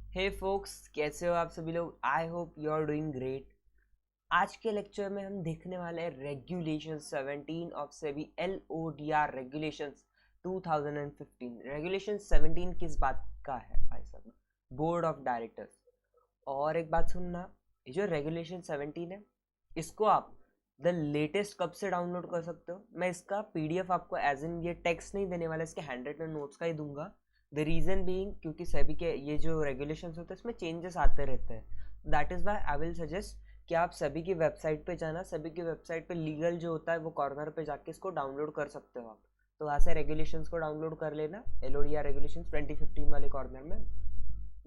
हे focus, कैसे हो आप सभी लोग। I hope you are doing great. आज के लेक्चर में हम देखने वाले हैं regulation 17 of SEBI LODR regulations 2015। Regulation 17 किस बात का है भाई साहब? Board of directors. और एक बात सुनना, ये जो रेगुलेशन 17 है इसको आप द लेटेस्ट कब से डाउनलोड कर सकते हो? मैं इसका PDF आपको एज इन ये टेक्स्ट नहीं देने वाला, इसके हैंड रिटन नोट्स का ही दूंगा। द रीजन बीइंग क्योंकि सभी के ये जो रेगुलेशंस होते हैं इसमें चेंजेस आते रहते हैं। That is why I will suggest कि आप सभी की वेबसाइट पे जाना, सभी की वेबसाइट पे लीगल जो होता है वो कॉर्नर पे जाके इसको डाउनलोड कर सकते हो आप। तो वहाँ से रेगुलेशंस को डाउनलोड कर लेना। LODR रेगुलेशंस 2015 वाले कॉर्नर में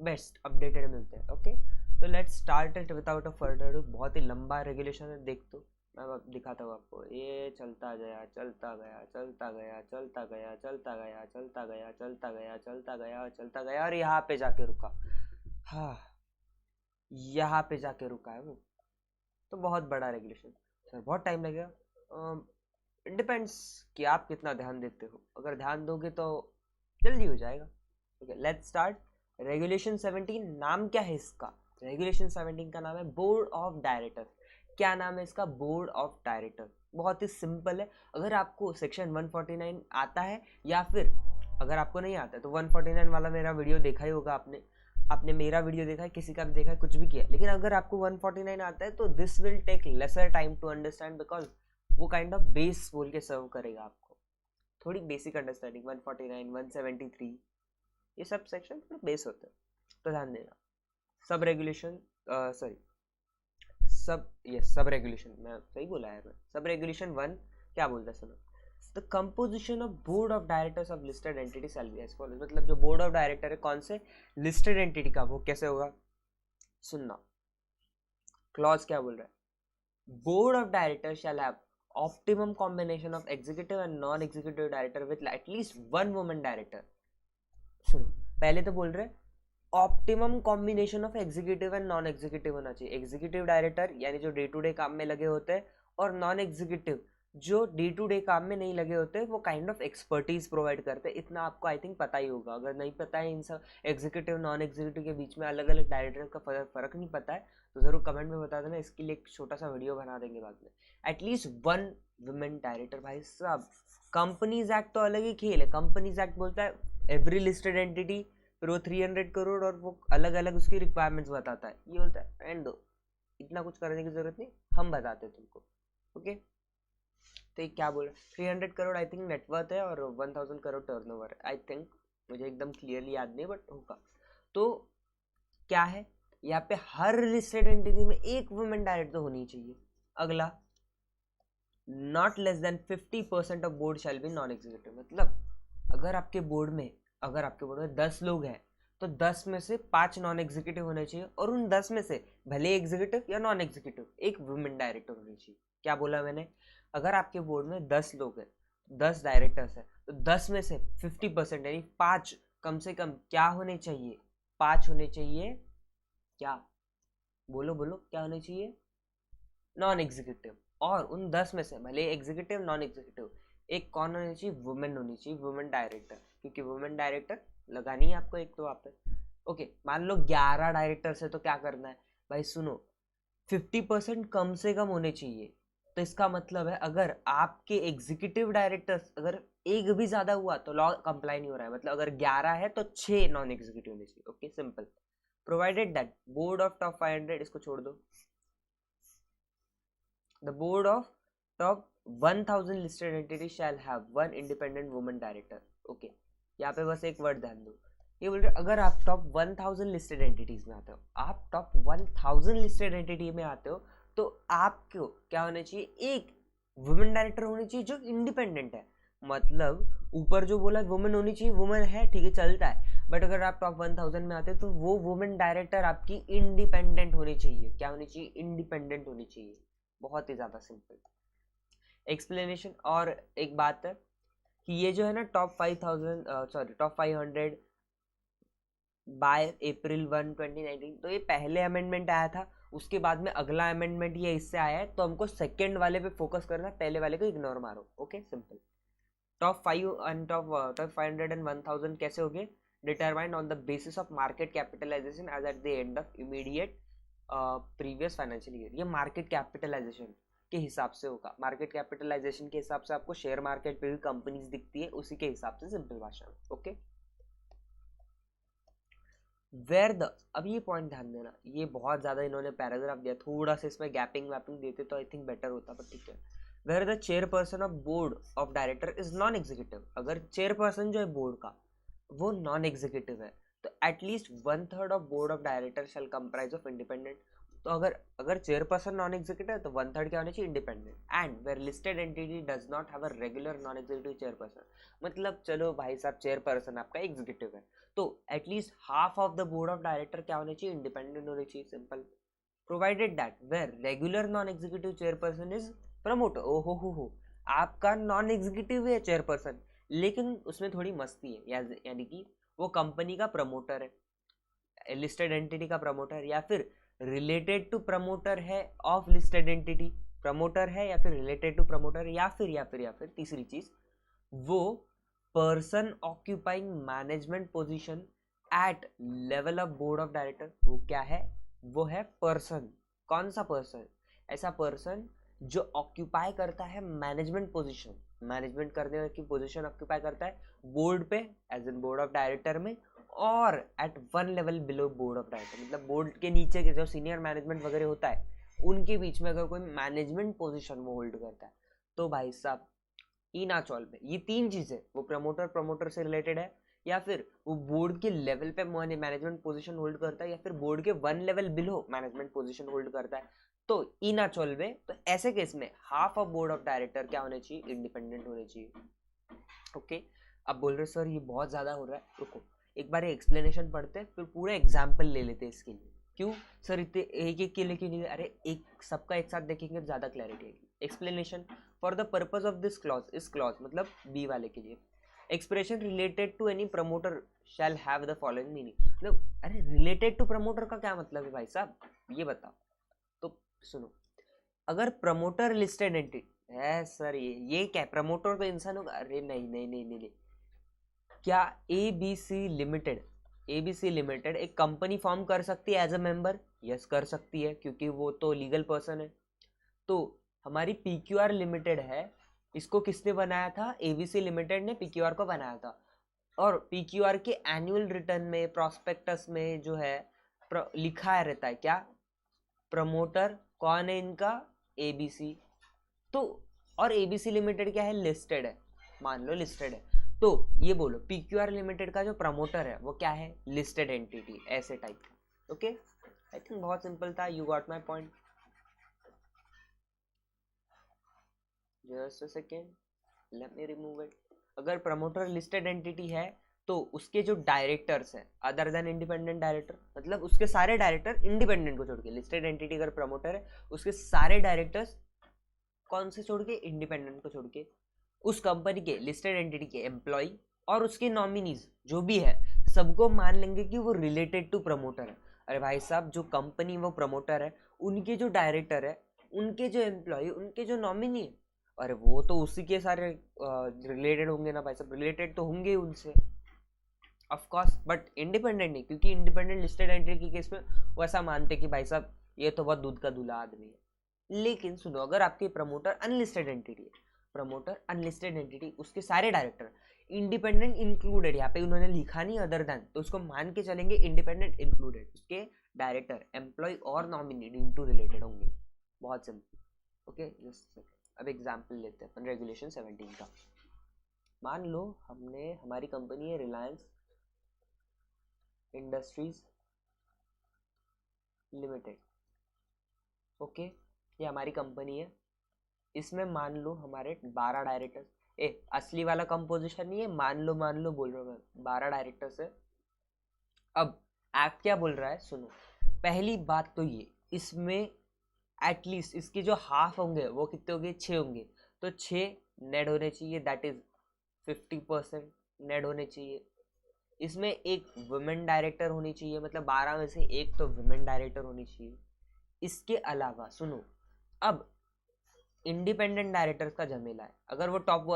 बेस्ट अपडेटेड मिलते हैं। ओके, तो let's start it without a further. बहुत ही लंबा रेगुलेशन है, देख तो मैं अब दिखाता हूँ आपको। ये चलता गया चलता गया चलता गया चलता गया चलता गया चलता गया चलता गया चलता गया चलता गया और यहाँ पे जाके रुका। हाँ, यहाँ पे जाके रुका है वो। तो बहुत बड़ा रेगुलेशन सर, बहुत टाइम लगेगा। इट डिपेंड्स कि आप कितना ध्यान देते हो। अगर ध्यान दोगे तो जल्दी हो जाएगा। Okay, let's start. रेगुलेशन 17 नाम क्या है इसका? रेगुलेशन 17 का नाम है बोर्ड ऑफ डायरेक्टर। क्या नाम है इसका? Board of director. बहुत ही सिंपल है। अगर आपको सेक्शन 149 आता है या फिर अगर आपको नहीं आता है तो 149 वाला मेरा वीडियो देखा ही होगा आपने। आपने मेरा वीडियो देखा है, किसी का भी देखा है, कुछ भी किया। लेकिन अगर आपको 149 आता है तो this will take lesser time to understand, because वो काइंड ऑफ बेस बोल के सर्व करेगा आपको। थोड़ी बेसिक अंडरस्टैंडिंग 149 173 ये सब सेक्शन थोड़ा बेस होते हैं, तो ध्यान देना। Sub regulation sorry sub regulation, मैं सही बोला है। मैं सब रेगुलेशन 1 क्या बोलता है सुनो। The composition of board of directors of listed entity shall be as follows. मतलब जो बोर्ड ऑफ डायरेक्टर है कौन से लिस्टेड एंटिटी का, वो कैसे होगा सुनना। क्लॉज क्या बोल रहा है? Board of director shall have optimum combination of executive and non executive director with at least one woman director. सुनो, पहले तो बोल रहे optimum combination of executive and non executive होना चाहिए। एग्जीक्यूटिव डायरेक्टर यानी जो डे टू डे काम में लगे होते हैं, और नॉन एग्जीक्यूटिव जो डे टू डे काम में नहीं लगे होते, वो काइंड ऑफ एक्सपर्टीज प्रोवाइड करते हैं। इतना आपको आई थिंक पता ही होगा। अगर नहीं पता है इन सब एग्जीक्यूटिव नॉन एग्जीक्यूटिव के बीच में अलग अलग डायरेक्टर का फर्क नहीं पता है तो जरूर कमेंट में बता देना। इसके लिए एक छोटा सा वीडियो बना देंगे बाद में। At least one women director. भाई साहब, कंपनीज एक्ट तो अलग ही खेल है। कंपनीज एक्ट बोलता है एवरी लिस्टेड एंटिटी, फिर वो 300 करोड़ और वो अलग अलग उसकी रिक्वायरमेंट्स बताता है। ये बोलता है एंड दो, इतना कुछ करने की जरूरत नहीं, हम बताते हैं तुमको। ओके, तो ये क्या बोल रहा है? 300 करोड़ आई थिंक नेटवर्थ है और 1000 करोड़ टर्नओवर आई थिंक। मुझे एकदम क्लियरली याद नहीं, बट होगा। तो क्या है यहाँ पे, हर लिस्टेड एंटिटी में एक वुमेन डायरेक्टर तो होनी चाहिए। अगला, not less than 50% of board shall be non executive. मतलब अगर आपके बोर्ड में 10 लोग हैं तो 10 में से 5 नॉन एग्जीक्यूटिव होने चाहिए, और उन 10 में से भले एग्जीक्यूटिव या नॉन एग्जीक्यूटिव एक वुमेन डायरेक्टर होनी चाहिए। क्या बोला मैंने? अगर आपके बोर्ड में 10 लोग हैं, 10 डायरेक्टर्स हैं, तो 10 में से 50% यानी 5 कम से कम क्या होने चाहिए? 5 होने चाहिए। क्या बोलो बोलो, क्या होने चाहिए? Non executive. और उन 10 में से भले एग्जीक्यूटिव नॉन एग्जीक्यूटिव एक कौन होनी चाहिए? वुमेन होनी चाहिए, वुमेन डायरेक्टर। क्योंकि वुमेन डायरेक्टर लगानी है आपको एक तो वहाँ पे। ओके, मान लो 11 डायरेक्टर्स है तो क्या करना है भाई? सुनो, 50% कम से कम होने चाहिए। तो इसका मतलब है अगर आपके एग्जीक्यूटिव डायरेक्टर्स अगर एक भी ज्यादा हुआ तो लॉ कंप्लाई नहीं हो रहा है। मतलब अगर 11 है तो 6 नॉन एग्जीक्यूटिव होने चाहिए। Okay, simple. Provided that board of top 500, इसको छोड़ दो, the board of top 1000 listed entities shall have one independent woman director. Okay, यहाँ पे बस एक वर्ड ध्यान दो। ये बोल रहे अगर आप टॉप 1000 लिस्टेड एंटिटीज में आते हो, आप टॉप 1000 लिस्टेड एंटिटी में आते हो, तो आपको क्या होना चाहिए? एक वुमेन डायरेक्टर होनी चाहिए जो इंडिपेंडेंट है। मतलब ऊपर जो बोला वुमेन होनी चाहिए, वुमेन है, ठीक है, चलता है। बट अगर आप टॉप 1000 में आते हो तो वो वुमेन डायरेक्टर आपकी इंडिपेंडेंट होनी चाहिए। क्या होनी चाहिए? इंडिपेंडेंट होनी चाहिए। बहुत ही ज्यादा सिंपल एक्सप्लेनेशन। और एक बात है कि ये जो है ना टॉप 500 बाय अप्रैल 1 2019, तो ये पहले अमेंडमेंट आया था। उसके बाद में अगला अमेंडमेंट ये इससे आया है, तो हमको सेकंड वाले पे फोकस करना है, पहले वाले को इग्नोर मारो। Okay, simple. Top 5 and top 500 and 1000 कैसे हो गए? determined on the basis of market capitalization as at the end of immediate previous financial year. ये market capitalization के हिसाब से होगा. मार्केट कैपिटलाइजेशन के हिसाब से आपको शेयर मार्केट पे भी कंपनीज दिखती है, उसी के हिसाब से सिंपल भाषा में. ओके, वेयर द, अब ये पॉइंट ध्यान देना, ये बहुत ज्यादा इन्होंने पैराग्राफ दिया, थोड़ा सा इसमें गैपिंग वैपिंग देते तो आई थिंक बेटर होता, पर ठीक है. Where the chairperson of board of director is non executive, अगर चेयरपर्सन जो है बोर्ड का वो नॉन एग्जीक्यूटिव है तो at least 1/3 of board of director shall comprise of independent. तो अगर चेयरपर्सन नॉन एग्जीक्यूटिव है तो 1/3 क्या होना चाहिए, independent. And where listed entity does not have a regular non executive chairperson, मतलब चलो भाई साहब चेयरपर्सन आपका एग्जीक्यूटिव है तो at least half of the board of director क्या होने चाहिए, इंडिपेंडेंट होने चाहिए. Simple. Provided that where regular non executive chairperson is promoter. ओहो हो, आपका नॉन एग्जीक्यूटिव है चेयरपर्सन, लेकिन उसमें थोड़ी मस्ती है, यानी कि वो कंपनी का प्रमोटर है, लिस्टेड एंटिटी का प्रमोटर, या फिर रिलेटेड टू प्रमोटर है ऑफ लिस्टेड एंटिटी, प्रमोटर है या फिर रिलेटेड टू प्रमोटर, या फिर तीसरी चीज, वो person occupying management position at level of board of director. वो क्या है, वो है पर्सन. कौन सा पर्सन, ऐसा पर्सन जो ऑक्यूपाई करता है मैनेजमेंट पोजीशन, मैनेजमेंट करने की पोजीशन ऑक्यूपाई करता है बोर्ड पे as in board of director में, और at 1 level below board of director, मतलब बोर्ड के नीचे के जो सीनियर मैनेजमेंट वगैरह होता है उनके बीच में अगर कोई मैनेजमेंट पोजीशन वो होल्ड करता है तो भाई साहब इनाचॉल में ये 3 चीजें, वो प्रमोटर से रिलेटेड है, या फिर वो बोर्ड के लेवल पे मैनेजमेंट पोजीशन होल्ड करता है, या फिर बोर्ड के 1 level below management position hold करता है, तो इनाचॉल में, तो ऐसे केस में half of board of director क्या होने चाहिए, इंडिपेंडेंट होने चाहिए. ओके, अब बोल रहे सर ये बहुत ज्यादा हो रहा है, रुको एक बार एक्सप्लेनेशन पढ़ते हैं फिर पूरा एग्जाम्पल ले लेते हैं इसके लिए. क्यों सर इतने एक के लिए क्यों नहीं, अरे एक सबका एक साथ देखेंगे तो ज्यादा क्लैरिटी आएगी. Explanation for the purpose of this clause, इस क्लॉज मतलब बी वाले के लिए, expression related to any promoter shall have the following meaning. मतलब अरे रिलेटेड टू प्रमोटर का क्या मतलब है भाई साहब, ये बताओ. तो सुनो, अगर प्रमोटर लिस्टेड एंटिटी है सर, ये क्या प्रमोटर तो इंसान होगा, अरे नहीं, क्या एबीसी लिमिटेड एक कंपनी फॉर्म कर सकती है एज अ मेंबर, यस कर सकती है क्योंकि वो तो लीगल पर्सन है. तो हमारी पीक्यूआर लिमिटेड है, इसको किसने बनाया था, एबीसी लिमिटेड ने पीक्यूआर को बनाया था, और पीक्यूआर के एनुअल रिटर्न में प्रॉस्पेक्टस में जो है लिखा है रहता है क्या, प्रमोटर कौन है इनका, एबीसी. तो और एबीसी लिमिटेड क्या है, लिस्टेड है, मान लो लिस्टेड है, तो ये बोलो पीक्यूआर लिमिटेड का जो प्रमोटर है वो क्या है, लिस्टेड एंटिटी, ऐसे टाइप का. ओके, आई थिंक बहुत सिंपल था, you got my point. Just a second, let me remove it. अगर प्रमोटर लिस्टेड एंटिटी है तो उसके जो डायरेक्टर्स हैं अदर देन इंडिपेंडेंट डायरेक्टर, मतलब उसके सारे डायरेक्टर इंडिपेंडेंट को छोड़ के, लिस्टेड एंटिटी अगर प्रमोटर है उसके सारे डायरेक्टर्स कौन से छोड़ के, इंडिपेंडेंट को छोड़ के, उस कंपनी के लिस्टेड एंटिटी के एम्प्लॉय और उसके नॉमिनीज जो भी है सबको मान लेंगे कि वो रिलेटेड टू प्रमोटर है. अरे भाई साहब जो कंपनी वो प्रमोटर है, उनके जो डायरेक्टर है, उनके जो एम्प्लॉय, उनके जो नॉमिनी है, अरे वो तो उसी के सारे रिलेटेड होंगे ना भाई साहब, रिलेटेड तो होंगे उनसे ऑफ कोर्स, बट इंडिपेंडेंट नहीं, क्योंकि इंडिपेंडेंट लिस्टेड एंटिटी के केस में वो ऐसा मानते कि भाई साहब ये तो बहुत दूध का दूल्हा आदमी है. लेकिन सुनो, अगर आपके प्रमोटर अनलिस्टेड एंटिटी है, प्रमोटर अनलिस्टेड एंटिटी, उसके सारे डायरेक्टर इंडिपेंडेंट इंक्लूडेड, यहाँ पे उन्होंने लिखा नहीं अदर देन, तो उसको मान के चलेंगे इंडिपेंडेंट इंक्लूडेड, उसके डायरेक्टर एम्प्लॉय और नॉमिनी इनटू रिलेटेड होंगे. बहुत सिंपल. ओके, अब एग्जांपल लेते हैं अपन रेगुलेशन 17 का. मान लो हमारी कंपनी है रिलायंस इंडस्ट्रीज लिमिटेड. ओके, ये हमारी कंपनी है, इसमें मान लो हमारे 12 डायरेक्टर्स, असली वाला कंपोजिशन नहीं है, मान लो बोल रहा हूँ मैं, 12 डायरेक्टर्स है. अब एक्ट क्या बोल रहा है, सुनो. पहली बात तो ये, इसमें एटलीस्ट इसके जो हाफ होंगे वो कितने होंगे, 6 होंगे, तो 6 नेट होने चाहिए, दैट इज 50% नेट होने चाहिए. इसमें एक वुमेन डायरेक्टर होनी चाहिए, मतलब 12 में से एक तो वुमेन डायरेक्टर होनी चाहिए. इसके अलावा सुनो, अब इंडिपेंडेंट डायरेक्टर्स का झमेला है, अगर वो टॉप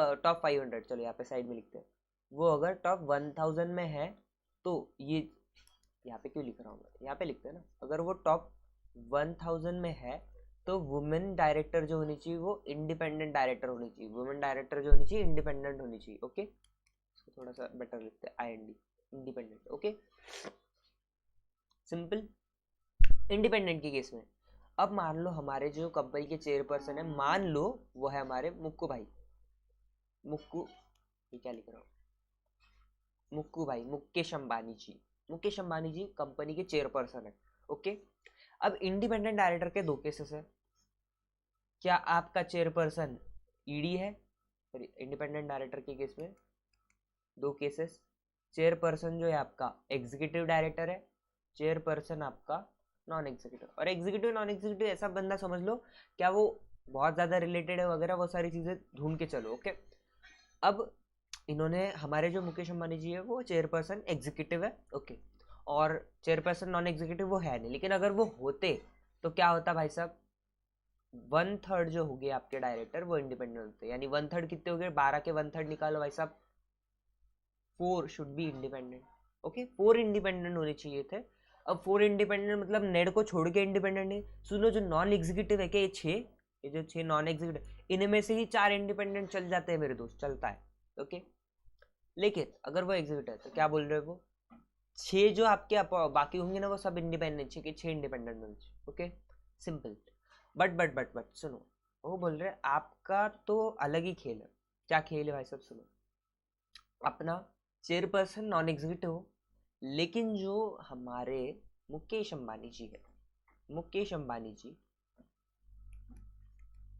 500, चलो यहाँ पे साइड में लिखते हैं, वो अगर टॉप 1000 में है तो ये यहाँ पे क्यों लिख रहा हूँ मैं, यहाँ पे लिखते हैं ना, अगर वो टॉप 1000 में है तो वुमेन डायरेक्टर जो होनी चाहिए वो इंडिपेंडेंट डायरेक्टर होनी चाहिए, वुमेन डायरेक्टर जो होनी चाहिए इंडिपेंडेंट होनी चाहिए। ओके, इसको थोड़ा सा बेटर लिखते हैं, IND, independent. Okay, simple. Independent के केस में अब मान लो हमारे जो कंपनी के चेयरपर्सन है, मान लो वो है हमारे मुक्कू भाई, मुक्कू, ये क्या लिख रहा हूँ, मुक्कू भाई, मुकेश अंबानी जी, मुकेश अंबानी जी कंपनी के चेयरपर्सन है। ओके, अब इंडिपेंडेंट डायरेक्टर के 2 केसेस है। क्या आपका चेयरपर्सन ईडी है? इंडिपेंडेंट डायरेक्टर के केस में 2 केसेस, चेयरपर्सन जो है आपका एग्जीक्यूटिव डायरेक्टर है, चेयरपर्सन आपका नॉन एग्जीक्यूटिव। और एग्जीक्यूटिव नॉन एग्जीक्यूटिव ऐसा बंदा समझ लो, क्या वो बहुत ज़्यादा रिलेटेड है वगैरह, वो सारी चीज़ें ढूंढ के चलो। ओके, अब इन्होंने हमारे जो मुकेश अंबानी जी है वो चेयरपर्सन एग्जीक्यूटिव है। ओके, और चेयरपर्सन नॉन एग्जीक्यूटिव वो है नहीं, लेकिन अगर वो होते तो क्या होता भाई साहब, 1/3 जो हो गए आपके डायरेक्टर वो इंडिपेंडेंट होते, यानी 1/3 कितने हो गए, 12 के 1/3 निकालो भाई साहब, 4 should be independent. Okay, 4 independent होने चाहिए थे। अब 4 इंडिपेंडेंट मतलब नेड को छोड़ के इंडिपेंडेंट नहीं, सुनो जो नॉन एग्जीक्यूटिव है, क्या ये जो 6 नॉन एग्जीक्यूटिव, इनमें से ही 4 इंडिपेंडेंट चल जाते हैं मेरे दोस्त, चलता है। ओके, लेकिन अगर वो एग्जीक्यूटिव है तो क्या बोल रहे हो, वो 6 जो आपके बाकी होंगे ना वो सब इंडिपेंडेंट, 6 इंडिपेंडेंट होने चाहिए। Okay, simple. बट सुनो, वो बोल रहे आपका तो अलग ही खेल है। क्या खेल है भाई साहब, सुनो, अपना चेयरपर्सन नॉन एग्जीक्यूटिव हो, लेकिन जो हमारे मुकेश अंबानी जी है, मुकेश अंबानी जी,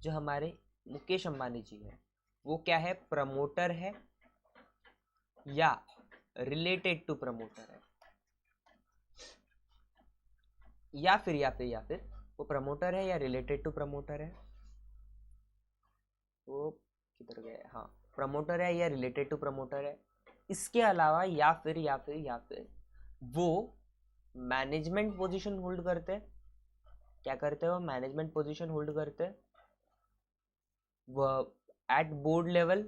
जो हमारे मुकेश अंबानी जी है वो क्या है, प्रमोटर है या रिलेटेड टू प्रमोटर है, या फिर वो प्रमोटर है या रिलेटेड टू प्रमोटर है, वो किधर गए, हाँ, प्रमोटर है या रिलेटेड टू प्रमोटर है। इसके अलावा या फिर वो मैनेजमेंट पोजीशन होल्ड करते हैं। क्या करते हैं वो, मैनेजमेंट पोजीशन होल्ड करते हैं, वो at board level,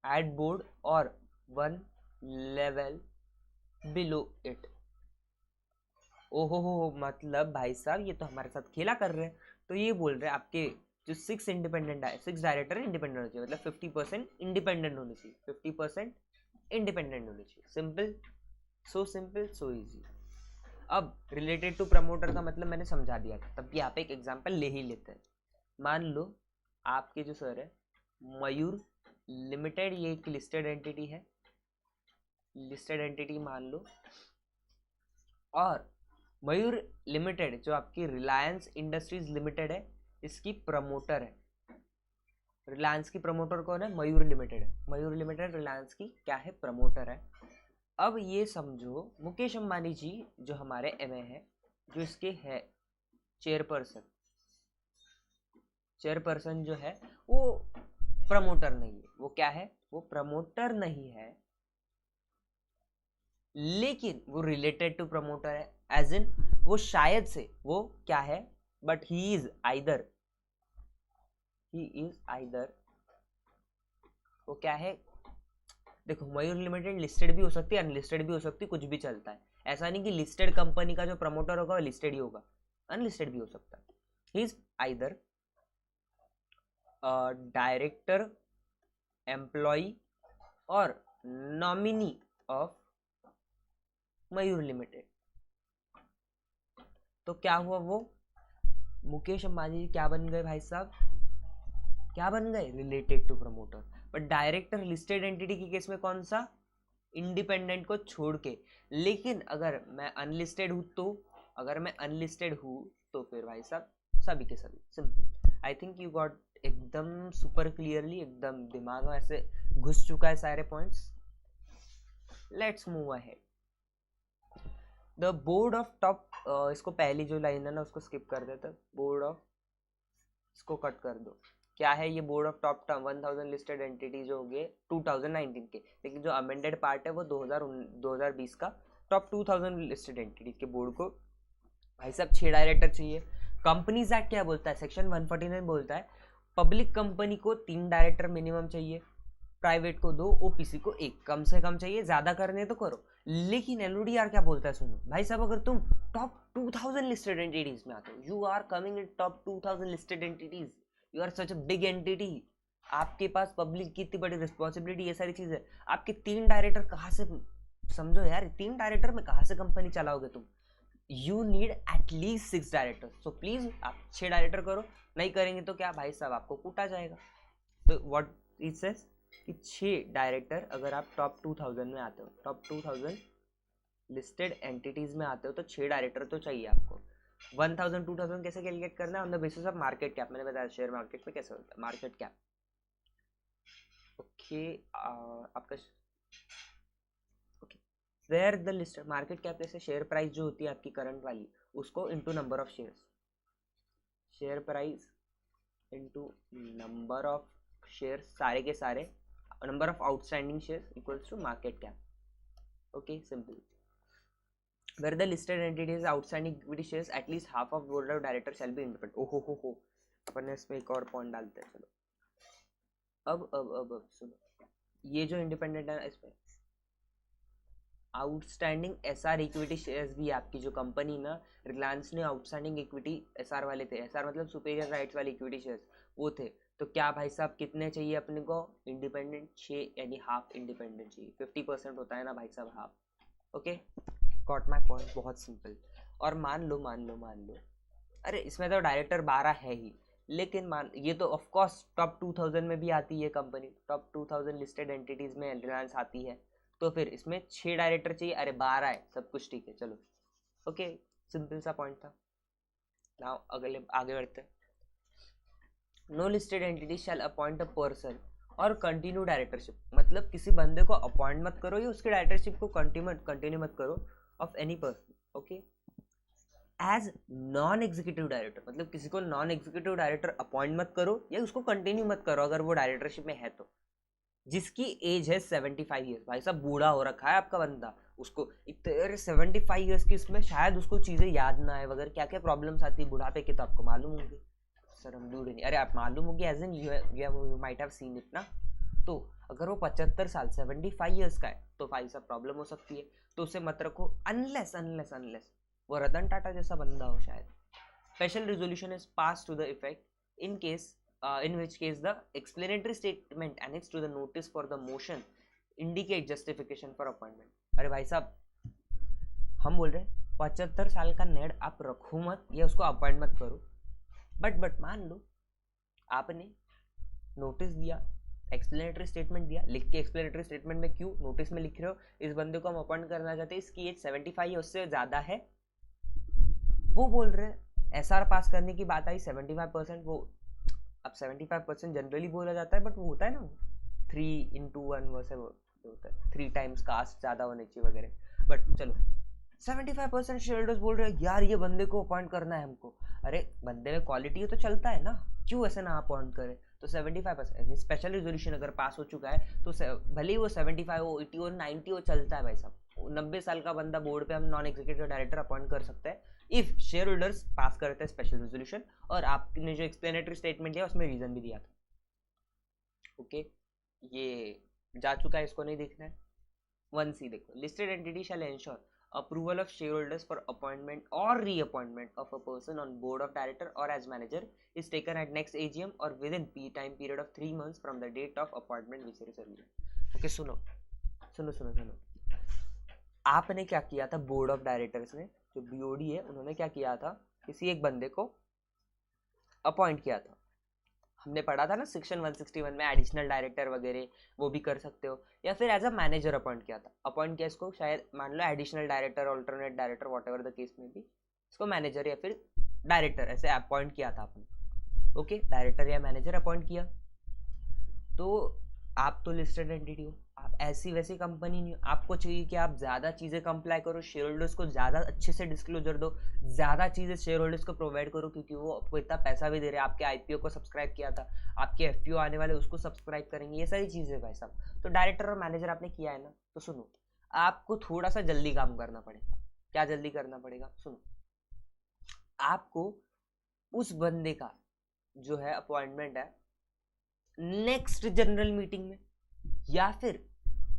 at board और 1 लेवल बिलो इट। ओहो, मतलब भाई साहब ये तो हमारे साथ खेला कर रहे हैं। तो ये बोल रहे हैं आपके जो 6 डायरेक्टर है इंडिपेंडेंट होने चाहिए, मतलब 50% इंडिपेंडेंट होने चाहिए, 50% इंडिपेंडेंट होने चाहिए। Simple, so easy. अब रिलेटेड टू प्रमोटर का मतलब मैंने समझा दिया था, तब यहाँ पे एक एग्जांपल ले ही लेते हैं। मान लो आपके जो सर है मयूर लिमिटेड, ये एक लिस्टेड एंटिटी है, लिस्टेड एंटिटी मान लो, और मयूर लिमिटेड जो आपकी रिलायंस इंडस्ट्रीज लिमिटेड है इसकी प्रमोटर है। रिलायंस की प्रमोटर कौन है, मयूर लिमिटेड है, मयूर लिमिटेड रिलायंस की क्या है, प्रमोटर है। अब ये समझो मुकेश अंबानी जी जो हमारे MA है, जो इसके है चेयरपर्सन, चेयरपर्सन जो है वो प्रमोटर नहीं है, वो क्या है, वो प्रमोटर नहीं है, लेकिन वो रिलेटेड टू प्रमोटर है, एज इन वो शायद से वो क्या है, बट ही इज आइदर वो क्या है, देखो मयूर लिमिटेड लिस्टेड भी हो सकती है, अनलिस्टेड भी हो सकती है, कुछ भी चलता है। ऐसा नहीं कि लिस्टेड कंपनी का जो प्रमोटर होगा वो लिस्टेड ही होगा, अनलिस्टेड भी हो सकता है। He is either director, employee और नॉमिनी ऑफ मयूर लिमिटेड। तो क्या हुआ, वो मुकेश अंबानी क्या बन गए भाई साहब, क्या बन गए, related to promoter. But director listed entity के केस में कौन सा, इंडिपेंडेंट को छोड़ के। लेकिन अगर मैं अनलिस्टेड हूं तो, अगर मैं अनलिस्टेड हूं तो फिर भाई साहब सभी के सभी। Simple, I think you got एकदम सुपर क्लियरली, एकदम दिमाग में ऐसे घुस चुका है सारे points. Let's move ahead. The board of top, इसको पहली जो लाइन है ना उसको स्किप कर देते, बोर्ड ऑफ, इसको कट कर दो। क्या है ये board of top 1000 listed entity जो हो गए 2019 के, लेकिन जो अमेंडेड पार्ट है वो 2020 का टॉप 2000 लिस्टेड एंटिटी के बोर्ड को भाई साहब 6 डायरेक्टर चाहिए। कंपनीज एक्ट क्या बोलता है, सेक्शन 149 बोलता है पब्लिक कंपनी को 3 डायरेक्टर मिनिमम चाहिए, प्राइवेट को 2, ओपीसी को 1, कम से कम चाहिए, ज्यादा करने तो करो, लेकिन एलओडीआर क्या बोलता है, सुनो भाई साहब, अगर तुम टॉप 2000 लिस्टेड एंटिटीज में आते हो, you are coming in top 2000 listed entities, you are such a big entity, आपके पास पब्लिक की इतनी बड़ी रिस्पॉन्सिबिलिटी, ये सारी चीजें, आपके 3 डायरेक्टर कहाँ से, समझो यार 3 डायरेक्टर में कहाँ से कंपनी चलाओगे तुम, you need at least 6 director, so please आप 6 डायरेक्टर करो, नहीं करेंगे तो क्या भाई साहब आपको कूटा जाएगा। तो व्हाट इट सेज कि 6 डायरेक्टर, अगर आप टॉप 2000 में आते हो, टॉप 2000 लिस्टेड एंटिटीज में आते हो, तो 6 डायरेक्टर तो चाहिए आपको। 1000 2000 कैसे कैलकुलेट करना है, on the basis of market cap, मैंने बताया शेयर मार्केट में कैसे होता है मार्केट कैप। ओके आपका where the list market cap जैसे शेयर प्राइस जो होती है आपकी करंट वाली, उसको into number of shares, share price into number of shares, सारे के सारे number of outstanding shares equals to market cap. Okay simple. Where the listed entities outstanding equity shares at least half of board of directors shall be independent। ओहो अपन ने इसमें एक और point डालते हैं। चलो अब सुनो, ये जो इंडिपेंडेंट है इसमें आउटस्टैंडिंग एसआर इक्विटी शेयर्स भी आपकी जो कंपनी ना, रिलायंस ने आउटस्टैंडिंग इक्विटी एसआर वाले थे, एसआर मतलब सुपीरियर राइट्स वाले इक्विटी शेयर्स, वो थे। तो क्या भाई साहब कितने चाहिए अपने को, इंडिपेंडेंट 6, यानी हाफ इंडिपेंडेंट चाहिए, 50% होता है ना भाई साहब half. Okay got my point, बहुत सिंपल। और मान लो अरे इसमें तो डायरेक्टर 12 है ही, लेकिन मान ये तो ऑफ कोर्स टॉप 2000 में भी आती है कंपनी, टॉप 2000 लिस्टेड एंटिटीज में रिलायंस आती है, तो फिर इसमें 6 डायरेक्टर चाहिए, अरे 12 है, सब कुछ ठीक है। चलो ओके सिंपल सा पॉइंट था। नाउ अगले आगे बढ़ते हैं। No listed entity shall appoint a person or continue directorship, मतलब किसी बंदे को अपॉइंट मत करो या उसके डायरेक्टरशिप को कंटिन्यू मत करो of any person. Okay as non executive director, मतलब किसी को नॉन एग्जीक्यूटिव डायरेक्टर अपॉइंट मत करो या उसको कंटिन्यू मत करो अगर वो डायरेक्टरशिप में है तो, जिसकी एज है 75 ईयर्स। भाई साहब बूढ़ा हो रखा है आपका बंदा, उसको 75 ईयर्स की उसमें शायद उसको चीज़ें याद ना आए वगैरह, क्या क्या प्रॉब्लम्स आती है बुढ़ापे के, तो आपको मालूम होंगे। सर हम बूढ़े नहीं, अरे आप मालूम होगी as an you might have seen it ना। तो अगर वो 75 साल 75 ईयर्स का है तो भाई साहब प्रॉब्लम हो सकती है, तो उसे मत रखो अनलेस वो रतन टाटा जैसा बंदा हो शायद। Special resolution is pass to the effect in case in which case the explanatory statement annexed to the notice for the motion indicate justification for appointment। अरे भाई साहब हम बोल रहे हैं 75 साल का नेड आप रखो मत या उसको अपॉइंट मत करो, बट मान लो आपने नोटिस दिया, एक्सप्लेनेटरी स्टेटमेंट दिया, लिख के एक्सप्लेनेटरी स्टेटमेंट में क्यों नोटिस में लिख रहे हो इस बंदे को हम अपॉइंट करना चाहते हैं, इसकी एज 75 या उससे ज़्यादा है, वो बोल रहे हैं एसआर पास करने की बात आई 75%, वो अब 75% जनरली बोला जाता है, बट वो होता है ना 3:1 वैसे वो होता है 3 टाइम्स कास्ट ज़्यादा होने चाहिए वगैरह, बट चलो 75% शेयर होल्डर्स बोल रहे हैं यार ये बंदे को अपॉइंट करना है हमको, अरे बंदे में क्वालिटी है तो चलता है ना, क्यों ऐसे ना अपॉइंट करें। तो 75% स्पेशल रिजोल्यूशन अगर पास हो चुका है तो भले ही वो 75 हो 80 हो 90 हो चलता है भाई साहब। 90 साल का बंदा बोर्ड पे हम नॉन एग्जीक्यूटिव डायरेक्टर अपॉइंट कर सकते हैं इफ शेयर होल्डर्स पास करते हैं स्पेशल रेजोल्यूशन, और आपने जो एक्सप्लेनेटरी स्टेटमेंट दिया उसमें रीजन भी दिया था। ओके ये जा चुका है, इसको नहीं देखना है। 1C देखो, listed entity shall ensure approval of shareholders for appointment or reappointment of a person on board of director or as manager is taken at next AGM or within time period of 3 months from the date of appointment which is earlier। Okay सुनो आपने क्या किया था, board of directors ने जो BOD है उन्होंने क्या किया था, किसी एक बंदे को अपॉइंट किया था। हमने पढ़ा था ना सेक्शन 161 में एडिशनल डायरेक्टर वगैरह वो भी कर सकते हो, या फिर एज अ मैनेजर अपॉइंट किया था। अपॉइंट किया इसको शायद मान लो additional director alternate director whatever the case में भी, इसको मैनेजर या फिर डायरेक्टर ऐसे अपॉइंट किया था आपने। ओके डायरेक्टर या मैनेजर अपॉइंट किया, तो आप तो लिस्टेड एंटिटी हो, आप ऐसी वैसी कंपनी नहीं हो, आपको चाहिए कि आप ज़्यादा चीज़ें कंप्लाई करो, शेयर होल्डर्स को ज़्यादा अच्छे से डिस्क्लोजर दो, ज़्यादा चीज़ें शेयर होल्डर्स को प्रोवाइड करो, क्योंकि वो आपको इतना पैसा भी दे रहे हैं, आपके IPO को सब्सक्राइब किया था, आपके FPO आने वाले उसको सब्सक्राइब करेंगे, ये सारी चीज़ें भाई साहब। तो डायरेक्टर और मैनेजर आपने किया है ना, तो सुनो आपको थोड़ा सा जल्दी काम करना पड़ेगा। क्या जल्दी करना पड़ेगा, सुनो आपको उस बंदे का जो है अपॉइंटमेंट है नेक्स्ट जनरल मीटिंग में या फिर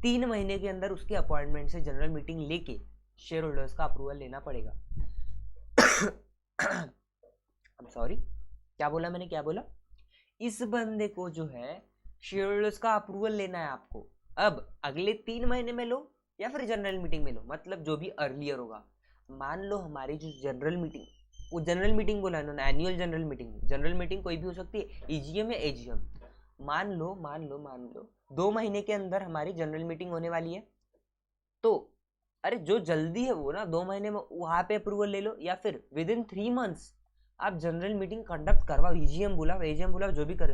3 महीने के अंदर उसके अपॉइंटमेंट से जनरल मीटिंग लेके शेयर होल्डर्स का अप्रूवल लेना पड़ेगा। सॉरी, क्या बोला मैंने, क्या बोला? इस बंदे को जो है शेयर होल्डर्स का अप्रूवल लेना है आपको। अब अगले 3 महीने में लो या फिर जनरल मीटिंग में लो, मतलब जो भी अर्लियर होगा। मान लो हमारी जो जनरल मीटिंग, वो जनरल मीटिंग बोला इन्होंने, annual general meeting. General meeting कोई भी हो सकती है, ईजीएम या एजीएम। मान लो 2 महीने के अंदर हमारी जनरल मीटिंग होने वाली है, तो अरे जो जल्दी है वो ना 2 महीने में वहां पे अप्रूवल ले लो, या फिर विद इन 3 मंथ्स आप जनरल मीटिंग कंडक्ट करवाओ। ईजीएम बुलाओ, जो भी कर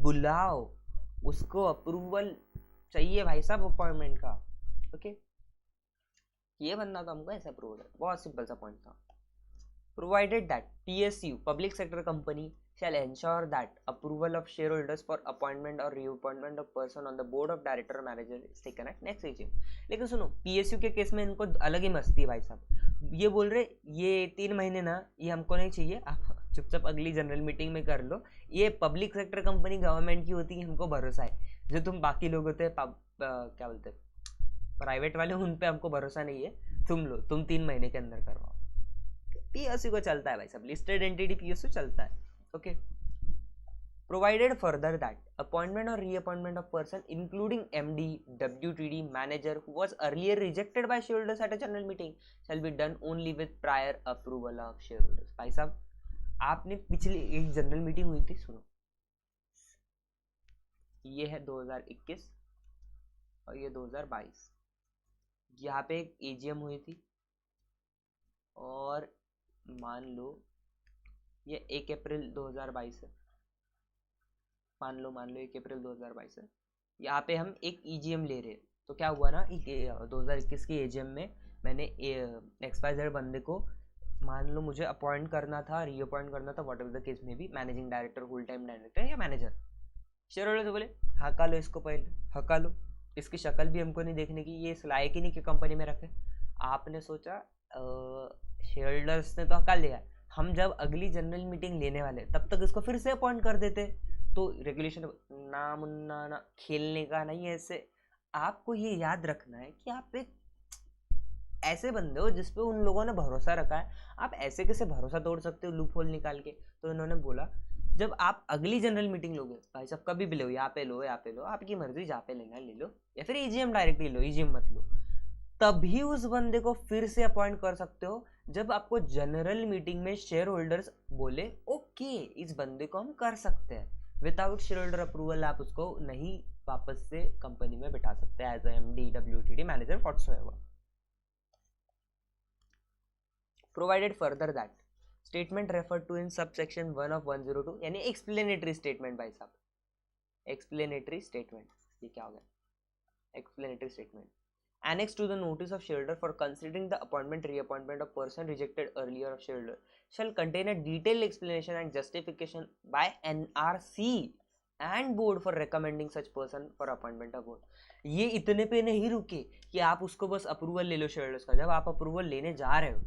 बुलाओ, उसको अप्रूवल चाहिए भाई साहब अपॉइंटमेंट का। ओके, ये बनना तो हमको ऐसा अप्रूवल है, बहुत सिंपल सा पॉइंट था। Provided that PSU public sector company shall ensure that approval of shareholders for appointment or reappointment of person on the board of director or manager is taken at next AGM। लेकिन सुनो, PSU के case में इनको अलग ही मस्ती है भाई साहब। ये बोल रहे ये 3 महीने ना, ये हमको नहीं चाहिए, आप चुपचाप अगली जनरल मीटिंग में कर लो। ये पब्लिक सेक्टर कंपनी गवर्नमेंट की होती है, हमको भरोसा है। जो तुम बाकी लोग होते हैं क्या बोलते हैं प्राइवेट वाले, उन पे हमको भरोसा नहीं है। तुम लो, तुम 3 महीने के अंदर करवाओ। PSU को चलता है भाई साहब, लिस्टेड एंटिटी PSU चलता है। Okay. Provided further that appointment or reappointment of person including MD, WTD, manager who was earlier rejected by shareholders at a general meeting shall be done only with prior approval of shareholders। भाई साहब, आपने पिछली एक general meeting हुई थी, सुनो, ये है 2021 और ये 2022। यहाँ पे एक AGM हुई थी, और मान लो ये 1 अप्रैल 2022 है। मान लो 1 अप्रैल 2022 है। यहाँ पे हम एक EGM ले रहे हैं, तो क्या हुआ ना, 2021 की AGM में मैंने XYZ बंदे को, मान लो मुझे अपॉइंट करना था, रीअपॉइंट करना था, वॉट एवर द केस में भी, managing director, full time director या मैनेजर। शेयर होल्डर से बोले हका लो इसको, पहले हका लो, इसकी शक्ल भी हमको नहीं देखने की, ये इस लायक ही नहीं कि कंपनी में रखे। आपने सोचा शेयर होल्डर्स ने तो हका लिया, हम जब अगली जनरल मीटिंग लेने वाले तब तक इसको फिर से अपॉइंट कर देते। तो रेगुलेशन ना मुन्ना ना खेलने का नहीं है ऐसे। आपको ये याद रखना है कि आप एक ऐसे बंदे हो जिसपे उन लोगों ने भरोसा रखा है, आप ऐसे कैसे भरोसा तोड़ सकते हो लूप होल निकाल के। तो इन्होंने बोला जब आप अगली जनरल मीटिंग लोगे, भाई साहब कभी भी लो, यहाँ पे लो, आपकी मर्जी, जहाँ पे लेना ले लो, या फिर EGM डायरेक्ट ले लो, EGM मत लो, तभी उस बंदे को फिर से अपॉइंट कर सकते हो जब आपको जनरल मीटिंग में शेयर होल्डर्स बोले ओके इस बंदे को हम कर सकते हैं। विदाउट शेयर होल्डर अप्रूवल आप उसको नहीं वापस से कंपनी में बिठा सकते as MD, WTD, manager, whatsoever. Provided further that statement referred to in subsection 1 of 102, यानी एक्सप्लेनेटरी स्टेटमेंट भाई साहब, एक्सप्लेनेटरी स्टेटमेंट। ये क्या हो गया? Explanatory statement annexed to the notice of shareholder for considering the appointment reappointment of person rejected earlier of shareholder shall contain a detailed explanation and justification by NRC and board for recommending such person for appointment of board। ये इतने पे नहीं रुके कि आप उसको बस approval ले लो शेयरहोल्डर्स का। जब आप अप्रूवल लेने जा रहे हो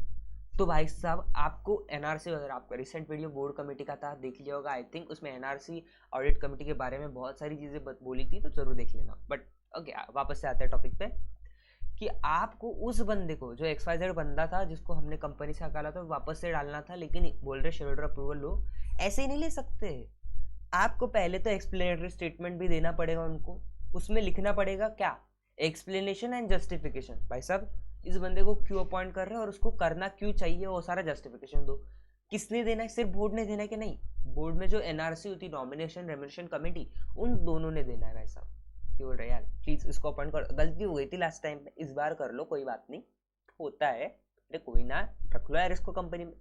तो भाई साहब आपको NRC वगैरह, आपका रिसेंट वीडियो बोर्ड कमेटी का था, देख लिया होगा आई थिंक, उसमें NRC ऑडिट कमेटी के बारे में बहुत सारी चीजें बोली थी, तो जरूर देख लेना। बट ओके, वापस से आते हैं टॉपिक पे कि आपको उस बंदे को, जो XYZ बंदा था जिसको हमने कंपनी से हकाला था, वापस से डालना था, लेकिन बोल रहे शेयर होल्डर अप्रूवल लो। ऐसे ही नहीं ले सकते, आपको पहले तो एक्सप्लेनेटरी स्टेटमेंट भी देना पड़ेगा उनको। उसमें लिखना पड़ेगा क्या? Explanation and justification. भाई साहब इस बंदे को क्यों अपॉइंट कर रहे हैं और उसको करना क्यों चाहिए, वो सारा जस्टिफिकेशन दो। किसने देना है? सिर्फ बोर्ड ने देना है कि नहीं? बोर्ड में जो NRC होती, नॉमिनेशन रेमुनरेशन कमेटी, उन दोनों ने देना है भाई साहब। बोल रहे यार प्लीज इसको अपॉइंट कर, गलती हो गई थी लास्ट टाइम, इस बार कर लो, कोई बात नहीं, होता है, अरे कोई ना, रख लो यार इसको कंपनी में,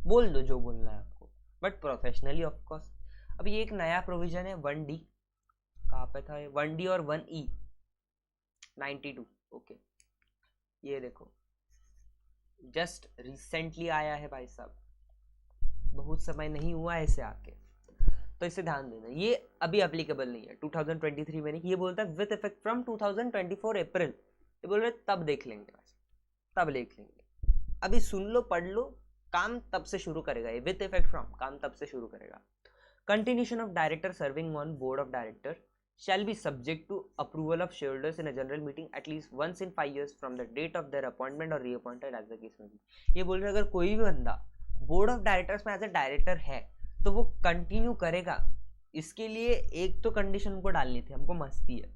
बोल दो जो बोलना है आपको, बट प्रोफेशनली ऑफ कोर्स। अब ये एक नया प्रोविजन है 1D, कहाँ पे था ये? 1D और 1E 92। ओके, ये देखो जस्ट रिसेंटली आया है भाई साहब, बहुत समय नहीं हुआ ऐसे आके, तो इसे ध्यान देना। ये अभी एप्लीकेबल नहीं है 2023 में, नहीं, ये बोलता है विद इफेक्ट फ्रॉम 2024 अप्रैल। ये बोल रहे तब देख लेंगे, बस तब देख लेंगे। अभी सुन लो, पढ़ लो, काम तब से शुरू करेगा ये, विद इफेक्ट फ्रॉम, काम तब से शुरू करेगा। Continuation of director serving on board of director shall be subject to approval of shareholders in a general meeting at least once in 5 years from the date of their appointment or reappointed as the case may be. ये बोल रहे अगर कोई भी बंदा board of directors में as a director है तो वो कंटिन्यू करेगा। इसके लिए एक तो कंडीशन हमको डालनी थी, हमको मस्ती है,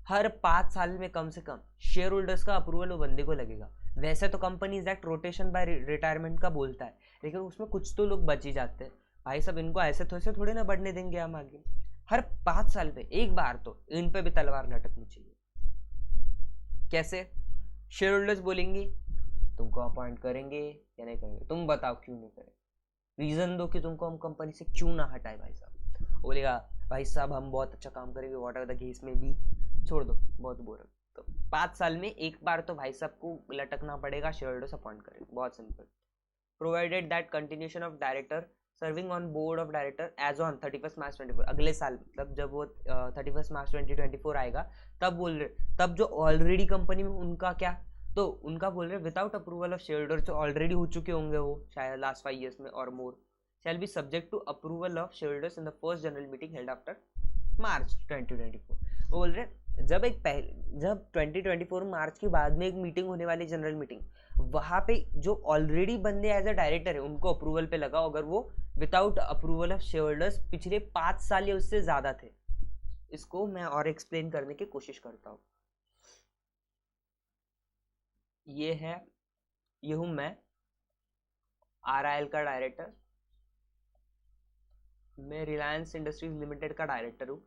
हर 5 साल में कम से कम शेयर होल्डर्स का अप्रूवल वो बंदे को लगेगा। वैसे तो companies act rotation bye retirement का बोलता है, लेकिन उसमें कुछ तो लोग बच ही जाते हैं। भाई सब इनको ऐसे थोड़े ना बढ़ने देंगे हम आगे। हर 5 साल पे एक बार तो इन पे भी तलवार लटकनी चाहिए। कैसे? शेयर होल्डर्स बोलेंगे तुमको अपॉइंट करेंगे या नहीं करेंगे, तुम बताओ क्यों नहीं करें, रीजन दो कि तुमको हम कंपनी से क्यों ना हटाए। भाई साहब बोलेगा भाई साहब हम बहुत अच्छा काम करेंगे, वॉट एवर द केस में भी, छोड़ दो बहुत बोर। तो 5 साल में एक बार तो भाई साहब को लटकना पड़ेगा, शेयर होल्डर्स अपॉइंट करेंगे, बहुत simple. Provided that continuation of director serving on board of director as on 31 March 24, अगले साल मतलब जब वो 31 मार्च 2024 आएगा तब बोल रहे, तब जो ऑलरेडी कंपनी में उनका क्या, तो उनका बोल रहे without approval of share holder, जो ऑलरेडी हो चुके होंगे वो शायद लास्ट 5 years में और more, shall be subject to approval of shareholders in the first general meeting held after March 2024। वो बोल रहे जब 2024 मार्च के बाद में एक मीटिंग होने वाली जनरल मीटिंग, वहां पे जो ऑलरेडी बंदे एज अ डायरेक्टर है उनको अप्रूवल पे लगा, अगर वो without approval of share holders पिछले 5 साल या उससे ज्यादा थे। इसको मैं और एक्सप्लेन करने की कोशिश करता हूँ। ये हूं मैं RIL का डायरेक्टर, मैं रिलायंस इंडस्ट्रीज लिमिटेड का डायरेक्टर हूँ।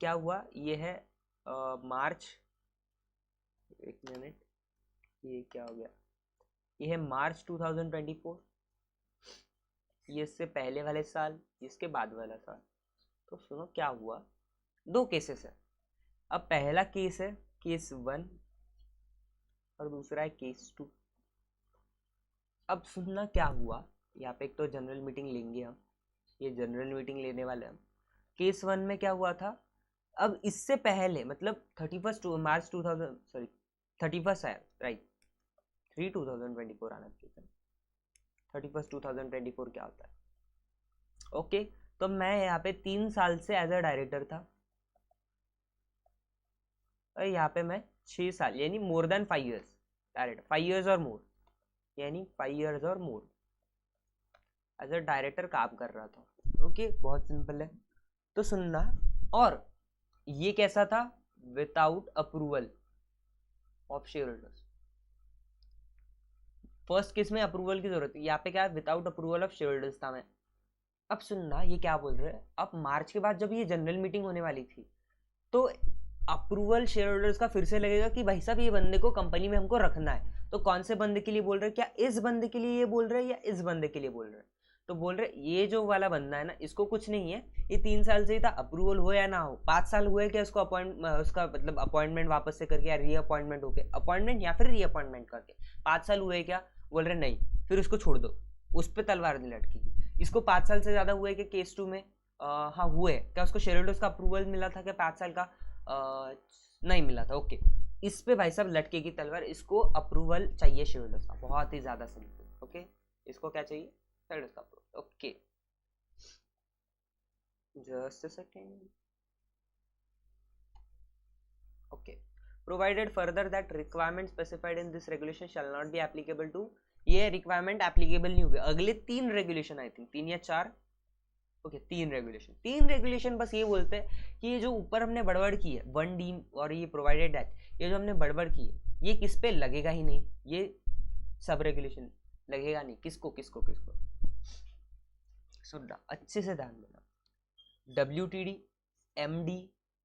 क्या हुआ, ये है मार्च, एक मिनट, ये क्या हो गया, ये है मार्च 2024, ये इससे पहले वाले साल, इसके बाद वाला साल। तो सुनो क्या हुआ, 2 केसेस है। अब पहला केस है केस 1 और दूसरा है केस 2। अब सुनना क्या हुआ, यहाँ पे एक तो जनरल मीटिंग लेंगे हम, ये जनरल मीटिंग लेने वाले हम। केस 1 में क्या हुआ था, अब इससे पहले मतलब 31 मार्च 2000 सॉरी 31 है राइट, 3 2024 आना चाहिए, 31 2024 क्या होता है। ओके तो मैं यहाँ पे 3 साल से एज अ डायरेक्टर था और यहाँ पे मैं 6 साल यानी more than 5 years director, 5 years और मोर यानी 5 years और मोर एज अ डायरेक्टर काम कर रहा था। ओके बहुत सिंपल है। तो सुनना, और ये कैसा था, without approval of share holders. First case में अप्रूवल की जरूरत है, यहाँ पे क्या है without approval of share holders था मैं। अब सुनना ये क्या बोल रहे हैं, अब मार्च के बाद जब ये जनरल मीटिंग होने वाली थी तो अप्रूवल शेयर होल्डर्स का फिर से लगेगा कि भाई साहब ये बंदे को कंपनी में हमको रखना है। तो कौन से बंदे के लिए बोल रहे हैं, क्या इस बंदे के लिए ये बोल रहे हैं या इस बंदे के लिए बोल रहे हैं, तो बोल रहे ये जो वाला बंदा है ना इसको कुछ नहीं है, ये 3 साल से ही था, अप्रूवल हो या ना हो, 5 साल हुए क्या इसको उसका मतलब अपॉइंटमेंट वापस से करके या रीअपॉइंटमेंट होके, अपॉइंटमेंट या फिर रीअपॉइंटमेंट करके 5 साल हुए क्या, बोल रहे नहीं, फिर उसको छोड़ दो, उस पर तलवार नहीं लटकी। इसको 5 साल से ज्यादा हुए कि केस 2 में हाँ हुए क्या, उसको शेयर होल्डर्स का अप्रूवल मिला था क्या 5 साल का, नहीं मिला था। ओके इस पे भाई साहब लटकेगी तलवार, इसको अप्रूवल चाहिए शेयर होल्डर्स का, बहुत ही ज्यादा सिंपल। ओके इसको क्या चाहिए, शेयर होल्डर्स का approval. Okay just a second. Okay provided further that requirement specified in this regulation shall not be applicable to, ये रिक्वायरमेंट एप्लीकेबल नहीं होगी, अगले 3 रेगुलेशन आई थिंक 3 या 4, ओके 3 रेगुलेशन बस ये बोलते हैं कि ये जो ऊपर हमने बड़बड़ की है 1D और ये प्रोवाइडेड दैट, ये जो हमने बड़बड़ की है ये किस पे लगेगा ही नहीं, ये सब रेगुलेशन लगेगा नहीं, किसको किसको किसको सुनना अच्छे से ध्यान देना, WTD, MD,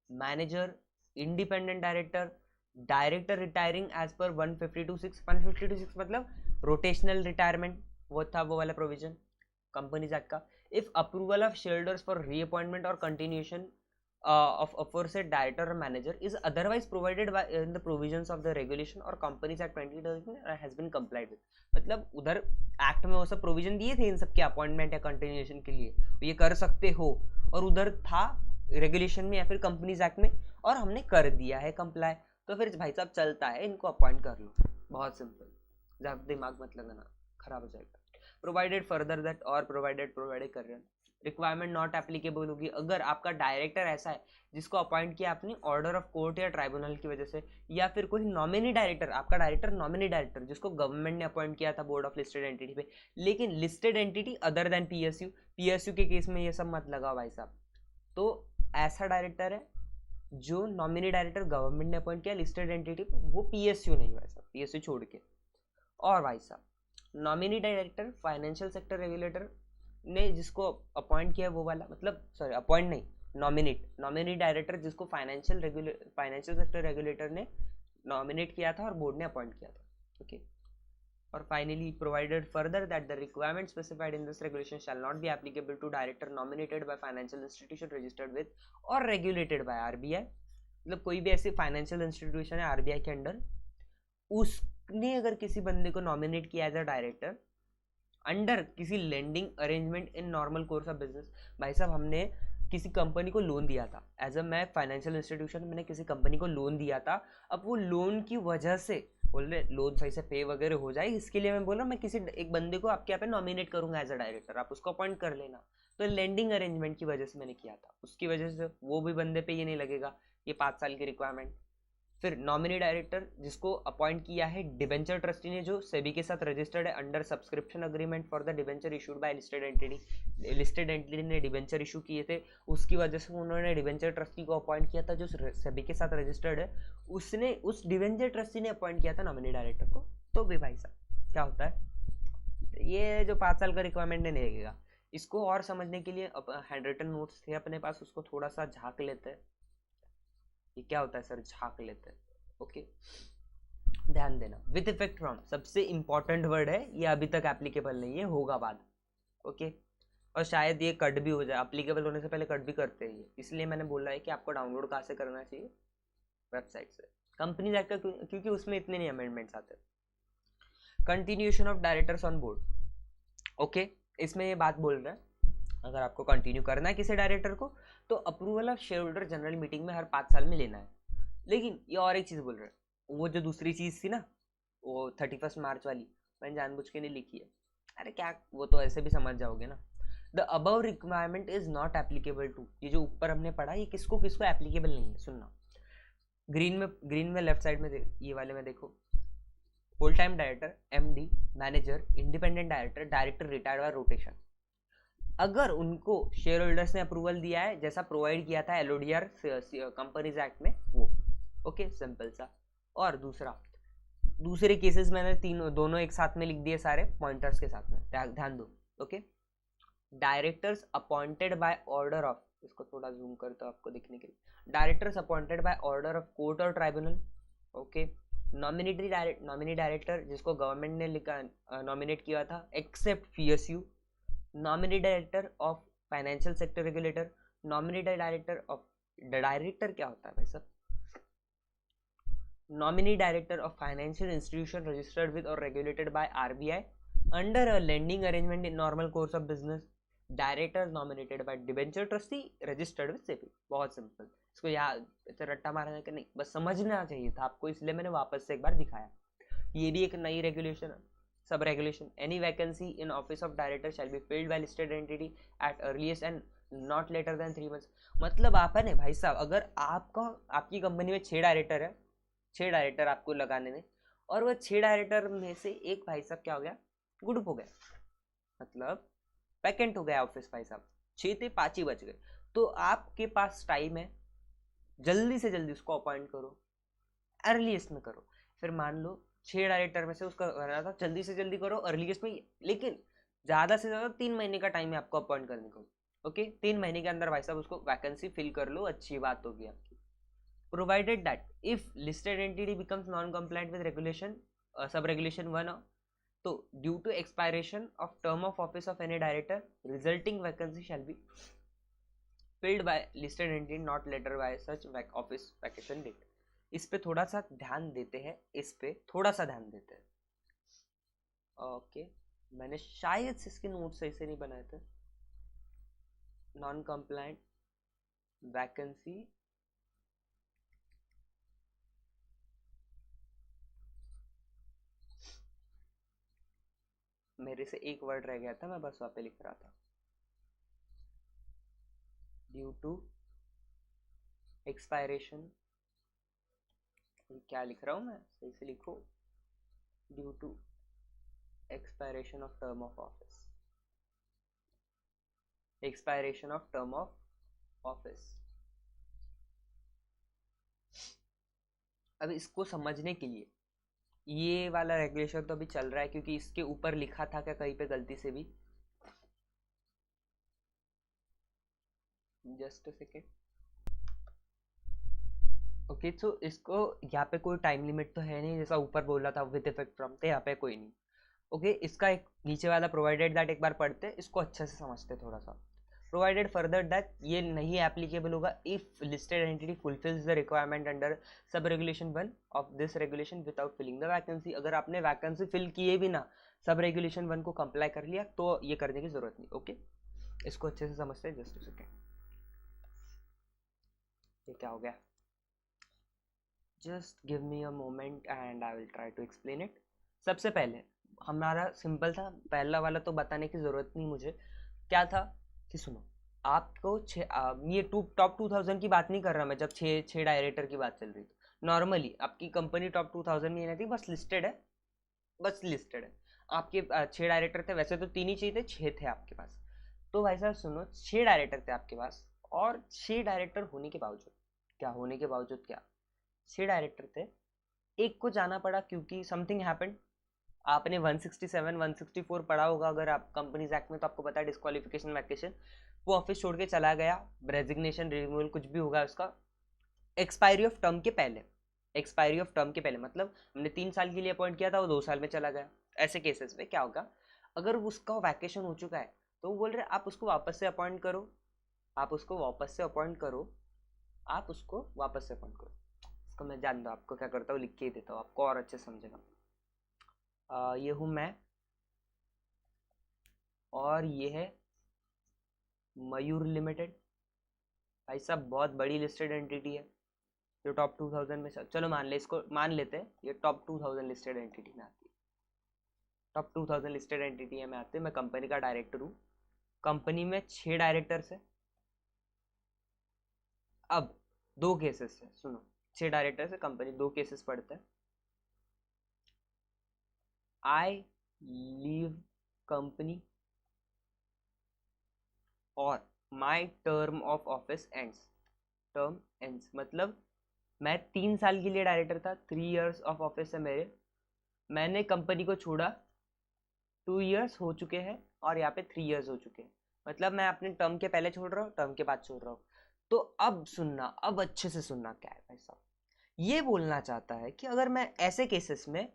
manager, independent director, director retiring as पर 152(6), 152(6) मतलब रोटेशनल रिटायरमेंट, वो था वो वाला प्रोविजन कंपनीज एक्ट का। If approval of shareholders for reappointment और continuation of aforesaid director or manager is otherwise provided by in the provisions of the regulation or companies act 2013 has been complied with, मतलब उधर act में वो सब provision दिए थे इन सब के अपॉइंटमेंट या कंटिन्यूएशन के लिए, ये कर सकते हो, और उधर था रेगुलेशन में या फिर कंपनीज एक्ट में, और हमने कर दिया है कंप्लाई, तो फिर भाई साहब चलता है, इनको अपॉइंट कर लो, बहुत सिंपल, ज़्यादा दिमाग मत लगाना खराब हो जाएगा। प्रोवाइडेड फर्दर दैट, और प्रोवाइडेड कर रहे हैं रिक्वायरमेंट नॉट एप्लीकेबल होगी अगर आपका डायरेक्टर ऐसा है जिसको अपॉइंट किया आपने ऑर्डर ऑफ कोर्ट या ट्राइब्यूनल की वजह से, या फिर कोई नॉमिनी डायरेक्टर, आपका डायरेक्टर नॉमिनी डायरेक्टर जिसको गवर्नमेंट ने अपॉइंट किया था बोर्ड ऑफ लिस्टेड एंटिटी पे, लेकिन listed entity other than PSU, PSU के केस में ये सब मत लगाओ भाई साहब। तो ऐसा डायरेक्टर है जो नॉमिनी डायरेक्टर गवर्नमेंट ने अपॉइंट किया लिस्टेड एंटिटी पे, वो पीएसयू नहीं भाई साहब, पीएसयू छोड़ के। और भाई साहब nominee director financial sector regulator ने जिसको अपॉइंट किया वो वाला, मतलब सॉरी अपॉइंट नहीं, नॉमिनी डायरेक्टर जिसको फाइनेंशियल सेक्टर रेगुलेटर ने नॉमिनेट किया था और बोर्ड ने अपॉइंट किया था। ओके और finally provided further that the requirement specified in this regulation shall not be applicable to director nominated by financial institution registered with और रेगुलेटेड बाय आरबीआई। मतलब कोई भी ऐसी फाइनेंशियल इंस्टीट्यूशन है आरबीआई के अंडर, उसने अगर किसी बंदे को नॉमिनेट किया एज अ डायरेक्टर अंडर किसी lending arrangement in normal course of business. भाई साहब हमने किसी कंपनी को लोन दिया था, एज अ मैं फाइनेंशियल इंस्टीट्यूशन मैंने किसी कंपनी को लोन दिया था, अब वो लोन की वजह से बोल रहे लोन सही से पे वगैरह हो जाए, इसके लिए मैं बोल रहा हूँ मैं किसी एक बंदे को आपके यहाँ पे नॉमिनेट करूंगा एज अ डायरेक्टर, आप उसको अपॉइंट कर लेना। तो लेंडिंग अरेंजमेंट की वजह से मैंने किया था, उसकी वजह से वो भी बंदे पे ये नहीं लगेगा ये 5 साल की रिक्वायरमेंट। फिर नॉमिनी डायरेक्टर जिसको अपॉइंट किया है डिबेंचर ट्रस्टी ने जो सेबी के साथ रजिस्टर्ड है under subscription agreement for the debenture issued by listed entity, listed entity ने डिबेंचर इशू किए थे, उसकी वजह से उन्होंने डिबेंचर ट्रस्टी को अपॉइंट किया था जो सेबी के साथ रजिस्टर्ड है, उसने उस डिबेंचर ट्रस्टी ने अपॉइंट किया था नॉमिनी डायरेक्टर को। तो भी भाई साहब क्या होता है ये जो 5 साल का रिक्वायरमेंट नहीं लगेगा। इसको और समझने के लिए हैंड रिटन नोट्स थे अपने पास, उसको थोड़ा सा झांक लेते हैं। ये क्या होता है सर, झांक लेते हैं। ओके ध्यान देना, विद इफेक्ट फ्रॉम सबसे इंपॉर्टेंट वर्ड है, ये अभी तक एप्लीकेबल नहीं है, होगा बाद। ओके और शायद ये कट भी हो जाए, एप्लीकेबल होने से पहले कट भी करते हैं, इसलिए मैंने बोला है कि आपको डाउनलोड कहाँ से करना चाहिए, वेबसाइट से, कंपनी एक्ट का, क्योंकि उसमें इतने नहीं अमेंडमेंट्स आते। Continuation of directors on board. Okay इसमें ये बात बोल रहा है अगर आपको कंटिन्यू करना है किसी डायरेक्टर को तो approval of share holder general meeting में हर 5 साल में लेना है। लेकिन ये और एक चीज़ बोल रहे हैं, वो जो दूसरी चीज़ थी ना वो 31 मार्च वाली, मैंने जानबूझ के नहीं लिखी है, अरे क्या वो तो ऐसे भी समझ जाओगे ना। The above requirement is not applicable to, ये जो ऊपर हमने पढ़ा ये किसको किसको एप्लीकेबल नहीं है, सुनना। ग्रीन में लेफ्ट साइड में ये वाले में देखो, full time director, MD, manager, independent director, director retired और रोटेशन, अगर उनको शेयर होल्डर्स ने अप्रूवल दिया है जैसा प्रोवाइड किया था एलओडीआर कंपनीज एक्ट में वो। ओके सिंपल सा। और दूसरे केसेस मैंने दोनों एक साथ में लिख दिए सारे पॉइंटर्स के साथ में, ध्यान दो। Okay directors appointed by order of, इसको थोड़ा जूम करता हूं आपको दिखने के लिए, directors appointed by order of court और ट्राइब्यूनल। ओके नॉमिनी डायरेक्टर जिसको गवर्नमेंट ने लिखा नॉमिनेट किया था except PSU, nominee director of financial sector regulator, nominee director of, director क्या होता है भाई साहब, nominee director of financial institution registered with और regulated by RBI under a lending arrangement in normal course of business, director nominated bye debenture trustee registered with SEBI. बहुत simple, इसको याद ऐसे रट्टा मारने का नहीं, बस समझना चाहिए था आपको, इसलिए मैंने वापस से एक बार दिखाया। ये भी एक नई रेगुलेशन है, sub regulation. Any vacancy in office of director shall be filled by listed entity at earliest and not later than 3 months. मतलब आप है ना भाई साहब, अगर आपकी कंपनी में 6 डायरेक्टर है, 6 डायरेक्टर आपको लगाने में, और वह 6 डायरेक्टर में से एक भाई साहब क्या हो गया, ग्रुप हो गया, मतलब वैकेंट हो गया ऑफिस भाई साहब, 6 थे 5 ही बच गए, तो आपके पास टाइम है, जल्दी से जल्दी उसको अपॉइंट करो, अर्लीस्ट में करो। फिर मान लो 6 डायरेक्टर में से उसका करना था, जल्दी से जल्दी करो अर्लीस्ट में, लेकिन ज़्यादा से ज़्यादा 3 महीने का टाइम है आपको अपॉइंट करने को। ओके 3 महीने के अंदर भाई साहब उसको वैकेंसी फिल कर लो, अच्छी बात होगी आपकी। Provided that if listed entity becomes non compliant with regulation sub regulation 1, तो due to expiration of term of office of any director resulting vacancy shall be filled by listed entity not later by such office vacation date. इस पे थोड़ा सा ध्यान देते हैं, इस पे थोड़ा सा ध्यान देते हैं। ओके मैंने शायद से इसके नोट सही से नहीं बनाए थे। नॉन कंप्लाइंट वैकेंसी मेरे से एक वर्ड रह गया था, मैं बस वहाँ पे लिख रहा था। ड्यू टू एक्सपायरेशन, क्या लिख रहा हूँ मैं, सही से लिखो, due to expiration of term of office, expiration of term of office। अब इसको समझने के लिए ये वाला रेगुलेशन तो अभी चल रहा है क्योंकि इसके ऊपर लिखा था क्या कहीं पे गलती से भी, जस्ट सेकेंड। ओके तो इसको यहाँ पे कोई टाइम लिमिट तो है नहीं, जैसा ऊपर बोला था विद इफेक्ट फ्रॉम, तो यहाँ पे कोई नहीं। ओके इसका एक नीचे वाला प्रोवाइडेड दैट एक बार पढ़ते, इसको अच्छे से समझते थोड़ा सा। प्रोवाइडेड फर्दर दैट ये नहीं एप्लीकेबल होगा if listed entity fulfils the requirement under sub regulation 1 of this regulation without filling the vacancy. अगर आपने वैकेंसी फिल किए भी ना, सब रेगुलेशन 1 को कंप्लाई कर लिया, तो ये करने की जरूरत नहीं। ओके इसको अच्छे से समझते हैं, जस्ट सेकेंड। ये क्या हो गया, just give me a moment and I will try to explain it. सबसे पहले हमारा सिंपल था, पहला वाला तो बताने की ज़रूरत नहीं मुझे। क्या था कि सुनो, आपको ये टॉप 2000 की बात नहीं कर रहा मैं, जब छः डायरेक्टर की बात चल रही थी। नॉर्मली आपकी कंपनी टॉप 2000 में नहीं थी, बस लिस्टेड है, बस लिस्टेड है। आपके 6 डायरेक्टर थे, वैसे तो 3 ही चाहिए थे, 6 थे आपके पास। तो भाई साहब सुनो, 6 डायरेक्टर थे आपके पास, और 6 डायरेक्टर होने के बावजूद क्या, होने के बावजूद क्या, 6 डायरेक्टर थे, एक को जाना पड़ा क्योंकि समथिंग हैपेंड। आपने 167 164 पढ़ा होगा अगर आप कंपनीज एक्ट में, तो आपको पता है डिस्क्वालिफिकेशन वैकेशन, वो ऑफिस छोड़ के चला गया, रेजिग्नेशन रिमूवल कुछ भी होगा उसका, एक्सपायरी ऑफ टर्म के पहले, एक्सपायरी ऑफ टर्म के पहले मतलब हमने 3 साल के लिए अपॉइंट किया था, वो 2 साल में चला गया। ऐसे केसेस में क्या होगा, अगर उसका वैकेशन हो चुका है तो वो बोल रहे आप उसको वापस से अपॉइंट करो, आप उसको वापस से अपॉइंट करो, आप उसको वापस से अपॉइंट करो। इसको मैं जान दो आपको क्या करता हूँ, लिख के ही देता हूँ आपको और अच्छे समझेगा। ये हूँ मैं, और ये है मयूर लिमिटेड। भाई साहब बहुत बड़ी लिस्टेड एंटिटी है जो टॉप 2000 में, चलो मान ले, इसको मान लेते हैं ये टॉप 2000 लिस्टेड एंटिटी में आती है, टॉप 2000 लिस्टेड एंटिटी में आती है। मैं कंपनी का डायरेक्टर हूँ, कंपनी में 6 डायरेक्टर्स है। अब 2 केसेस है, सुनो, 6 डायरेक्टर्स है, कंपनी 2 केसेस पढ़ते हैं। आई लीव कंपनी और my term of office ends, term ends मतलब मैं 3 साल के लिए डायरेक्टर था, 3 इयर्स ऑफ ऑफिस है मेरे, मैंने कंपनी को छोड़ा, 2 इयर्स हो चुके हैं और यहाँ पे 3 इयर्स हो चुके हैं, मतलब मैं अपने टर्म के पहले छोड़ रहा हूँ, टर्म के बाद छोड़ रहा हूँ। तो अब सुनना, अब अच्छे से सुनना क्या है भाई साहब, ये बोलना चाहता है कि अगर मैं ऐसे केसेस में,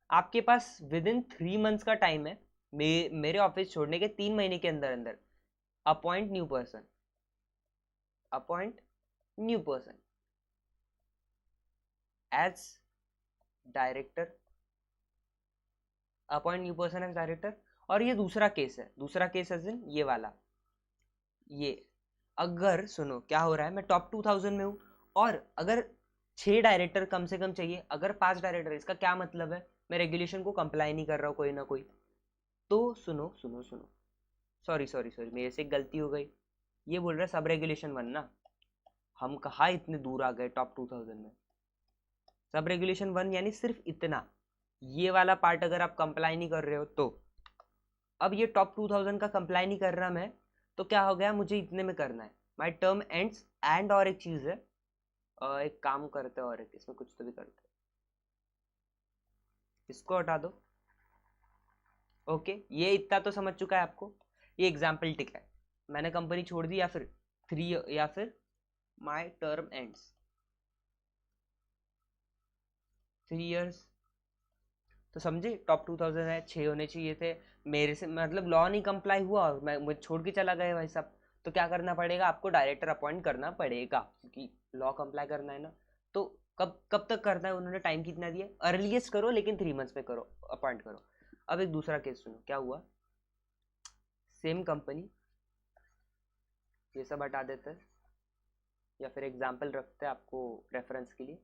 आपके पास विद इन 3 मंथ्स का टाइम है, मेरे ऑफिस छोड़ने के 3 महीने के अंदर अंदर appoint new person, appoint new person as director, appoint new person as director. और ये दूसरा केस है, दूसरा केस एज इन ये वाला, ये अगर सुनो क्या हो रहा है, मैं टॉप 2000 में हूँ और अगर 6 डायरेक्टर कम से कम चाहिए, अगर 5 डायरेक्टर, इसका क्या मतलब है, मैं रेगुलेशन को कंप्लाई नहीं कर रहा हूँ कोई ना कोई। तो सुनो सुनो सुनो, सॉरी सॉरी सॉरी, मेरे से एक गलती हो गई, ये बोल रहा है सब रेगुलेशन 1 ना, हम कहाँ इतने दूर आ गए टॉप 2000 में। सब रेगुलेशन 1 यानी सिर्फ इतना, ये वाला पार्ट अगर आप कंप्लाई नहीं कर रहे हो तो। अब ये टॉप 2000 का कंप्लाई नहीं कर रहा मैं, तो क्या हो गया, मुझे इतने में करना है, माई टर्म एंड्स एंड, और एक चीज़ है, एक काम करते हैं, और एक इसमें कुछ तो भी करते हैं, इसको हटा दो। ओके ये इतना तो समझ चुका है आपको, ये एग्जाम्पल टिक है, मैंने कंपनी छोड़ दी, या फिर 3 या फिर माई टर्म एंड्स 3 इयर्स, तो समझे टॉप 2000 है, 6 होने चाहिए थे, मेरे से मतलब लॉ नहीं कंप्लाई हुआ और मैं मुझे छोड़ के चला गया भाई साहब, तो क्या करना पड़ेगा आपको, डायरेक्टर अपॉइंट करना पड़ेगा क्योंकि लॉ कंप्लाई करना है ना। तो कब कब तक करना है, उन्होंने टाइम कितना दिया, अर्लीस्ट करो लेकिन 3 मंथ्स में करो, अपॉइंट करो। अब एक दूसरा केस सुनो क्या हुआ, सेम कंपनी, ये सब हटा देते हैं या फिर एग्जाम्पल रखते हैं आपको रेफरेंस के लिए,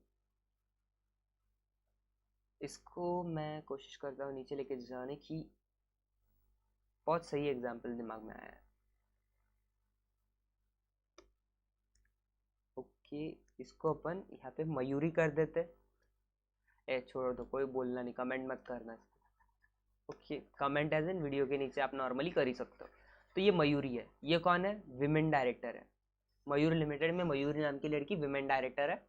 इसको मैं कोशिश करता हूँ नीचे लेके जाने की, बहुत सही एग्जाम्पल दिमाग में आया है। कि इसको अपन यहाँ पे मयूरी कर देते। ए छोड़ो तो, कोई बोलना नहीं, कमेंट मत करना। ओके, कमेंट एज इन वीडियो के नीचे आप नॉर्मली कर ही सकते हो। तो ये मयूरी है, ये कौन है? विमेन डायरेक्टर है। मयूर लिमिटेड में मयूरी नाम की लड़की विमेन डायरेक्टर है।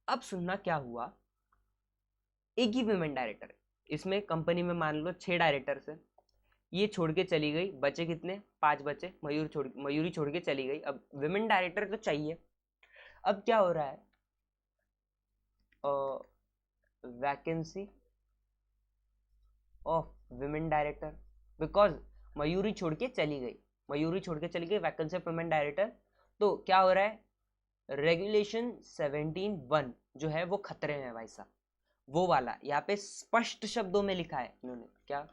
अब सुनना क्या हुआ, एक ही विमेन डायरेक्टर है, इसमें कंपनी में मान लो 6 डायरेक्टर्स है, ये छोड़ के चली गई, बचे कितने? 5 बचे। मयूरी छोड़ के चली गई। अब विमेन डायरेक्टर तो चाहिए। अब क्या हो रहा है, vacancy of women director, because Mayuri छोड़ के चली गई, वैकेंसी ऑफ विमेन डायरेक्टर। तो क्या हो रहा है, रेगुलेशन 17(1) जो है वो खतरे में है भाई साहब। वो वाला यहाँ पे स्पष्ट शब्दों में लिखा है इन्होंने, क्या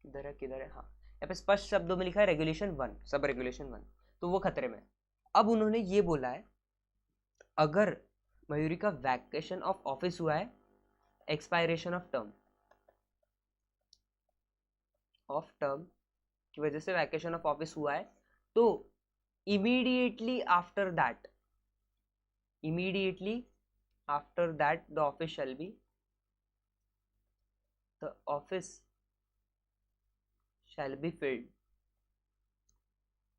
किधर है, हाँ यहाँ पे स्पष्ट शब्दों में लिखा है रेगुलेशन 1, सब रेगुलेशन 1, तो वो खतरे में। अब उन्होंने ये बोला है, अगर मयूरी का वैकेशन ऑफ ऑफिस हुआ है, एक्सपायरेशन ऑफ टर्म की वजह से वैकेशन ऑफ ऑफिस हुआ है, तो immediately after that the office shall be filled।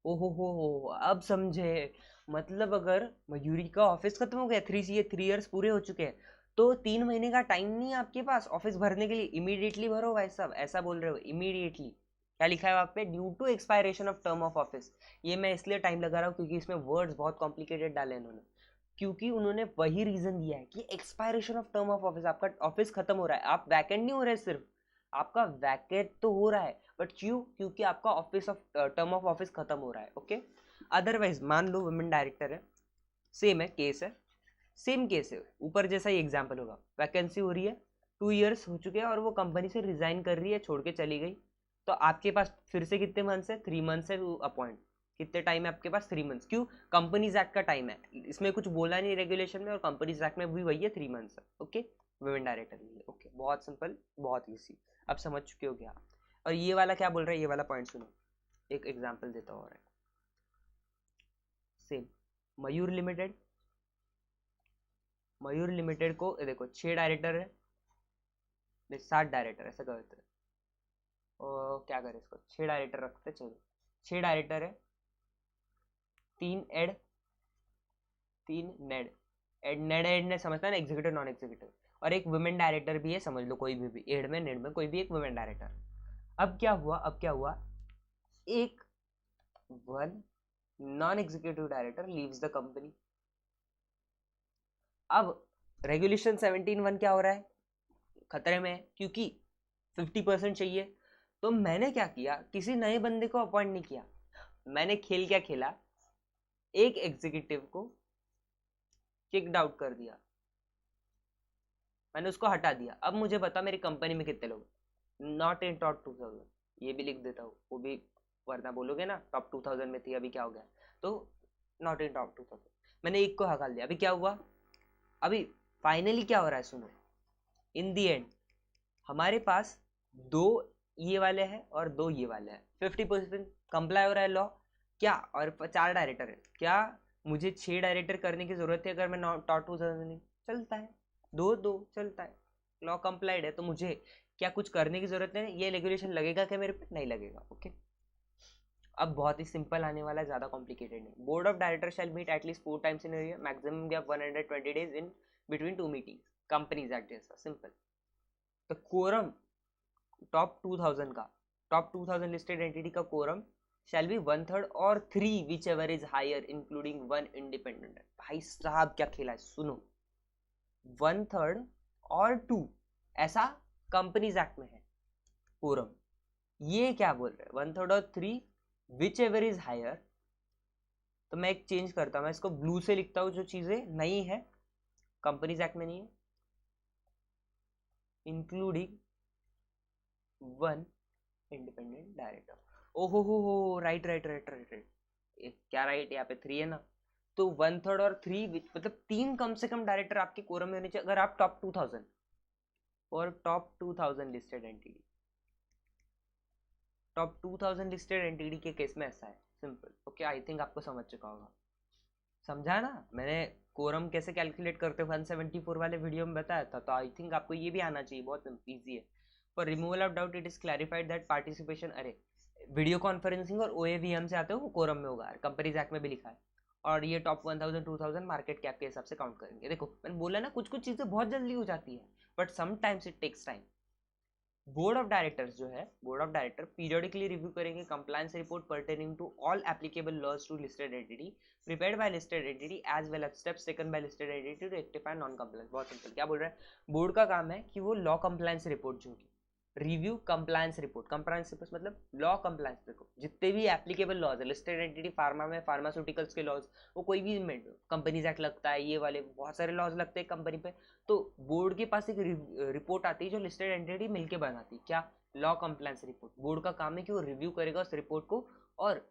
ओहो, अब समझे। मतलब अगर मयूरी का ऑफिस खत्म हो गया, 3 इयर्स पूरे हो चुके हैं, तो 3 महीने का टाइम नहीं है आपके पास ऑफिस भरने के लिए, इमीडिएटली भरो भाई साहब, ऐसा बोल रहे हो इमीडिएटली। क्या लिखा है वहाँ पे? Due to expiration of term of office. ये मैं इसलिए टाइम लगा रहा हूँ क्योंकि इसमें वर्ड्स बहुत कॉम्प्लिकेटेड डाले इन्होंने, क्योंकि उन्होंने वही रीजन दिया है कि expiration of term of office, आपका ऑफिस खत्म हो रहा है, आप वैकेंट नहीं हो रहे, सिर्फ आपका वैकेट तो हो रहा है, बट क्यों? क्योंकि आपका office of term of office खत्म हो रहा है। ओके, अदरवाइज मान लो वुमेन डायरेक्टर है, सेम है केस है, सेम केस है, ऊपर जैसा ही एग्जाम्पल होगा, वैकेंसी हो रही है, 2 इयर्स हो चुके हैं और वो कंपनी से रिजाइन कर रही है, छोड़ के चली गई, तो आपके पास फिर से कितने मंथ्स है? 3 मंथ्स है टू अपॉइंट। कितने टाइम है आपके पास? 3 मंथ्स। क्यों? कंपनीज एक्ट का टाइम है, इसमें कुछ बोला नहीं रेगुलेशन में, और कंपनीज एक्ट में भी वही है, 3 मंथ्स है। ओके, वुमेन डायरेक्टर के लिए। ओके, बहुत सिंपल, बहुत ईजी, अब समझ चुके हो क्या? और ये वाला क्या बोल रहा है, ये वाला पॉइंट सुनो, एक एग्जाम्पल देता हूँ। सेम मयूर लिमिटेड को देखो, 6 डायरेक्टर है, 7 डायरेक्टर, ऐसा करते हैं, और क्या करें इसको, 6 डायरेक्टर रखते, चलो 6 डायरेक्टर है, 3 एड, 3 नेड। एड ने समझता है ना, एग्जीक्यूटिव नॉन एग्जीक्यूटिव, और एक वुमेन डायरेक्टर भी है, समझ लो कोई भी एड में नेड में कोई भी एक वुमेन डायरेक्टर। अब क्या हुआ, एक one non executive director leaves the company. अब रेगुलेशन 17(1) क्या हो रहा है, खतरे में है, क्योंकि 50% चाहिए। तो मैंने क्या किया, किसी नए बंदे को अपॉइंट नहीं किया, मैंने खेल क्या खेला, एक एग्जीक्यूटिव को किक्ड आउट कर दिया, मैंने उसको हटा दिया। अब मुझे बता मेरी कंपनी में कितने लोग, नॉट इन टॉप 2000, ये भी लिख देता हूँ, वो भी, वरना बोलोगे ना टॉप 2000 में थी, अभी क्या हो गया, तो नॉट इन टॉप 2000, मैंने एक को हटा दिया। अभी क्या हुआ, अभी फाइनली क्या हो रहा है, सुनो, इन दी एंड हमारे पास 2 ये वाले हैं और 2 ये वाले हैं, 50% कंप्लाई हो रहा है लॉ, क्या, और 4 डायरेक्टर है, क्या मुझे 6 डायरेक्टर करने की जरूरत है? अगर मैं टॉप 2000 नहीं, चलता है, 2 चलता है, लॉ कंप्लाइड है, तो मुझे क्या कुछ करने की जरूरत नहीं, ये रेगुलेशन लगेगा क्या मेरे पे? नहीं लगेगा। ओके, अब बहुत ही सिंपल आने वाला है, ज्यादा कॉम्प्लिकेटेड नहीं। Board of director shall meet at least 4 times in year, maximum gap 120 days in between 2 meetings, companies act जैसा सिंपल। तो कोरम टॉप 2000 लिस्टेड एंटिटी का कोरम शैल बी 1/3 और 3 whichever is higher including 1 independent. भाई साहब क्या खेला है, सुनो, 1/3 और 2, ऐसा कंपनीज एक्ट में है कोरम। ये क्या बोल रहे हैं, 1/3 और 3 विच एवर इज हायर। तो मैं एक चेंज करता हूँ, मैं इसको ब्लू से लिखता हूँ, जो चीजें नहीं है कंपनीज एक्ट में नहीं है, इंक्लूडिंग 1 इंडिपेंडेंट डायरेक्टर। ओहो हो, राइट, क्या राइट, यहाँ पे 3 है ना, तो 1/3 और 3 मतलब 3 कम से कम डायरेक्टर आपके कोरम में होने चाहिए, अगर आप टॉप 2000 और top 2000 listed entity, top 2000 listed entity के केस में ऐसा है, सिंपल। ओके, आई थिंक आपको समझ चुका होगा। समझा ना, मैंने कोरम कैसे कैलकुलेट करते हो 174 वाले वीडियो में बताया था, तो आई थिंक आपको ये भी आना चाहिए, बहुत ईजी है। For removal of doubt it is clarified that participation, अरे वीडियो कॉन्फ्रेंसिंग और OAVM से आते हो, वो कोरम में होगा, कंपनीज एक्ट में भी लिखा है। और ये टॉप 1000 2000 मार्केट कैप के हिसाब से काउंट करेंगे। देखो मैंने बोला ना, कुछ कुछ चीज़ें बहुत जल्दी हो जाती है, but sometimes it takes time. Board of directors जो है, board of director periodically review करेंगे compliance report pertaining to all applicable laws to listed entity prepared by listed entity as well as steps taken by listed entity to rectify non compliance. बहुत simple, क्या बोल रहा है, board का काम है कि वो लॉ कंप्लायंस रिपोर्ट जो review compliance report, compliance report मतलब लॉ कंप्लायंस रिपोर्ट, जितने भी एप्लीकेबल लॉज है लिस्टेड एंटिटी, फार्मा में फार्मास्यूटिकल्स के लॉज, वो कोई भी कंपनीज एक्ट लगता है, ये वाले बहुत सारे लॉज लगते हैं कंपनी पे, तो बोर्ड के पास एक रिपोर्ट आती है जो लिस्टेड एंटिटी मिलके बनाती है, क्या, लॉ कंप्लायंस रिपोर्ट। बोर्ड का काम है कि वो रिव्यू करेगा उस रिपोर्ट को, और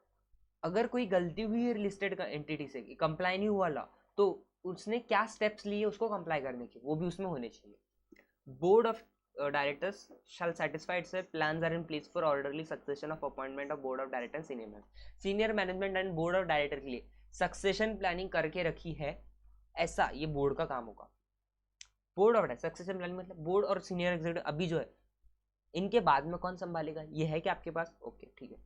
अगर कोई गलती हुई है लिस्टेड एंटिटी से, कंप्लाई नहीं हुआ लॉ, तो उसने क्या स्टेप्स लिए उसको कंप्लाई करने के, वो भी उसमें होने चाहिए। Board of directors shall satisfy itself plans are in place for orderly succession of appointment of board of director and senior management. Senior management and board of director के लिए सक्सेशन प्लानिंग करके रखी है, ऐसा ये बोर्ड का काम होगा। Board of director succession planning मतलब बोर्ड और सीनियर एग्जीक्यूटिव अभी जो है, इनके बाद में कौन संभालेगा, ये है कि आपके पास, ओके ठीक है।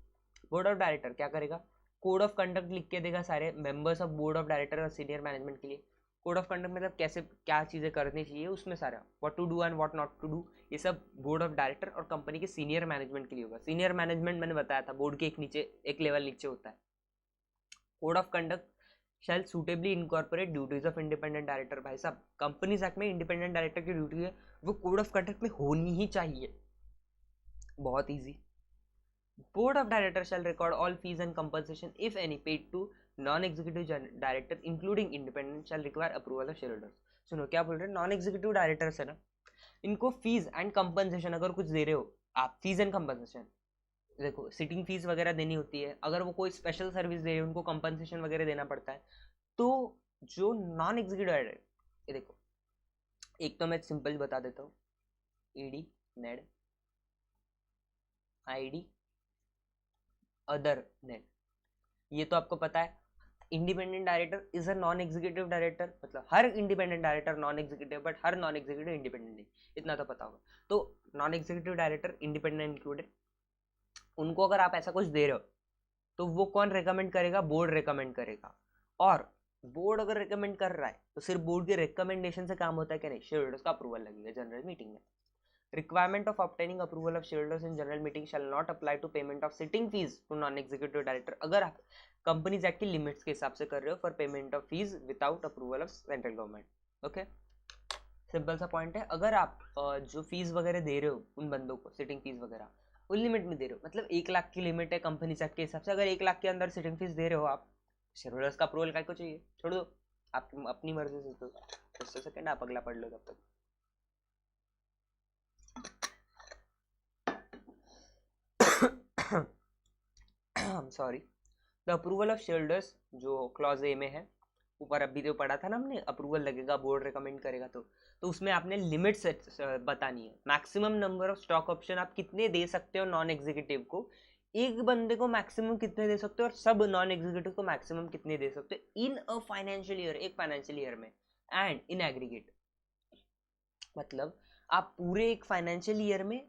बोर्ड ऑफ डायरेक्टर क्या करेगा, कोड ऑफ कंडक्ट लिख के देगा सारे members of board of director और सीनियर मैनेजमेंट के लिए। कोड ऑफ कंडक्ट मतलब कैसे क्या चीज़ें करनी चाहिए, उसमें सारा what to do and what not to do, ये सब बोर्ड ऑफ डायरेक्टर और कंपनी के सीनियर मैनेजमेंट के लिए होगा। सीनियर मैनेजमेंट मैंने बताया था बोर्ड के एक लेवल नीचे होता है। Code of conduct shall suitably incorporate duties of independent director. भाई साहब कंपनीज एक्ट में इंडिपेंडेंट डायरेक्टर की ड्यूटी है, वो कोड ऑफ कंडक्ट में होनी ही चाहिए, बहुत easy. Board of Directors shall record all fees and compensation, if any, paid to non-executive director, including independent, shall require approval of shareholders. सुनो क्या बोल रहे हैं, नॉन एग्जीक्यूटिव डायरेक्टर्स है ना, इनको फीस एंड कंपनसेशन अगर कुछ दे रहे हो आप, फीस एंड कंपनसेशन, देखो सिटिंग फीस वगैरह देनी होती है, अगर वो कोई स्पेशल सर्विस दे रहे हो उनको कंपनसेशन वगैरह देना पड़ता है। तो जो नॉन एग्जीक्यूटिव डायरेक्टर, ये देखो एक तो मैं सिंपल बता देता हूँ, ED, NED, ID, other NED, ये तो आपको पता है। Independent director is a non executive director, मतलब हर independent director non executive, but हर नॉन एग्जीक्यूटिव इंडिपेंडेंट नहीं, इतना तो पता होगा। तो non executive director independent included, उनको अगर आप ऐसा कुछ दे रहे हो तो वो कौन रिकमेंड करेगा, बोर्ड रिकमेंड करेगा। और बोर्ड अगर रिकमेंड कर रहा है तो सिर्फ बोर्ड के रिकमेंडेशन से काम होता है क्या, नहीं, शेयर होल्डर्स का अप्रूवल लगेगा जनरल मीटिंग में। Requirement of obtaining approval of shareholders in general meeting shall not apply to payment of sitting fees to non-executive director। अगर आप कंपनीज एक्ट की लिमिट्स के हिसाब से कर रहे हो for payment of fees without approval of central government, okay simple सा पॉइंट है। अगर आप जो फीस वगैरह दे रहे हो उन बंदों को, सिटिंग फीस वगैरह उन लिमिट में दे रहे हो, मतलब 1 लाख की लिमिट है कंपनीज एक्ट के हिसाब से, अगर 1 लाख के अंदर सिटिंग फीस दे रहे हो आप, शेयर होल्डर्स का अप्रूवल काय को चाहिए, छोड़ दो आप अपनी मर्जी से। तो just a second, आप अगला पढ़ लो तब तक। Sorry, the approval of shareholders जो क्लॉज ए में है, ऊपर अभी तो पढ़ा था ना हमने, अप्रूवल लगेगा बोर्ड रिकमेंड करेगा, तो उसमें आपने लिमिट बतानी है। Maximum number of stock option आप कितने दे सकते हो नॉन एग्जीक्यूटिव को, एक बंदे को मैक्सिमम कितने दे सकते हो, और सब नॉन एग्जीक्यूटिव को मैक्सिमम कितने दे सकते हो इन अ फाइनेंशियल ईयर, एक फाइनेंशियल ईयर में, एंड इन एग्रीगेट, मतलब आप पूरे एक फाइनेंशियल ईयर में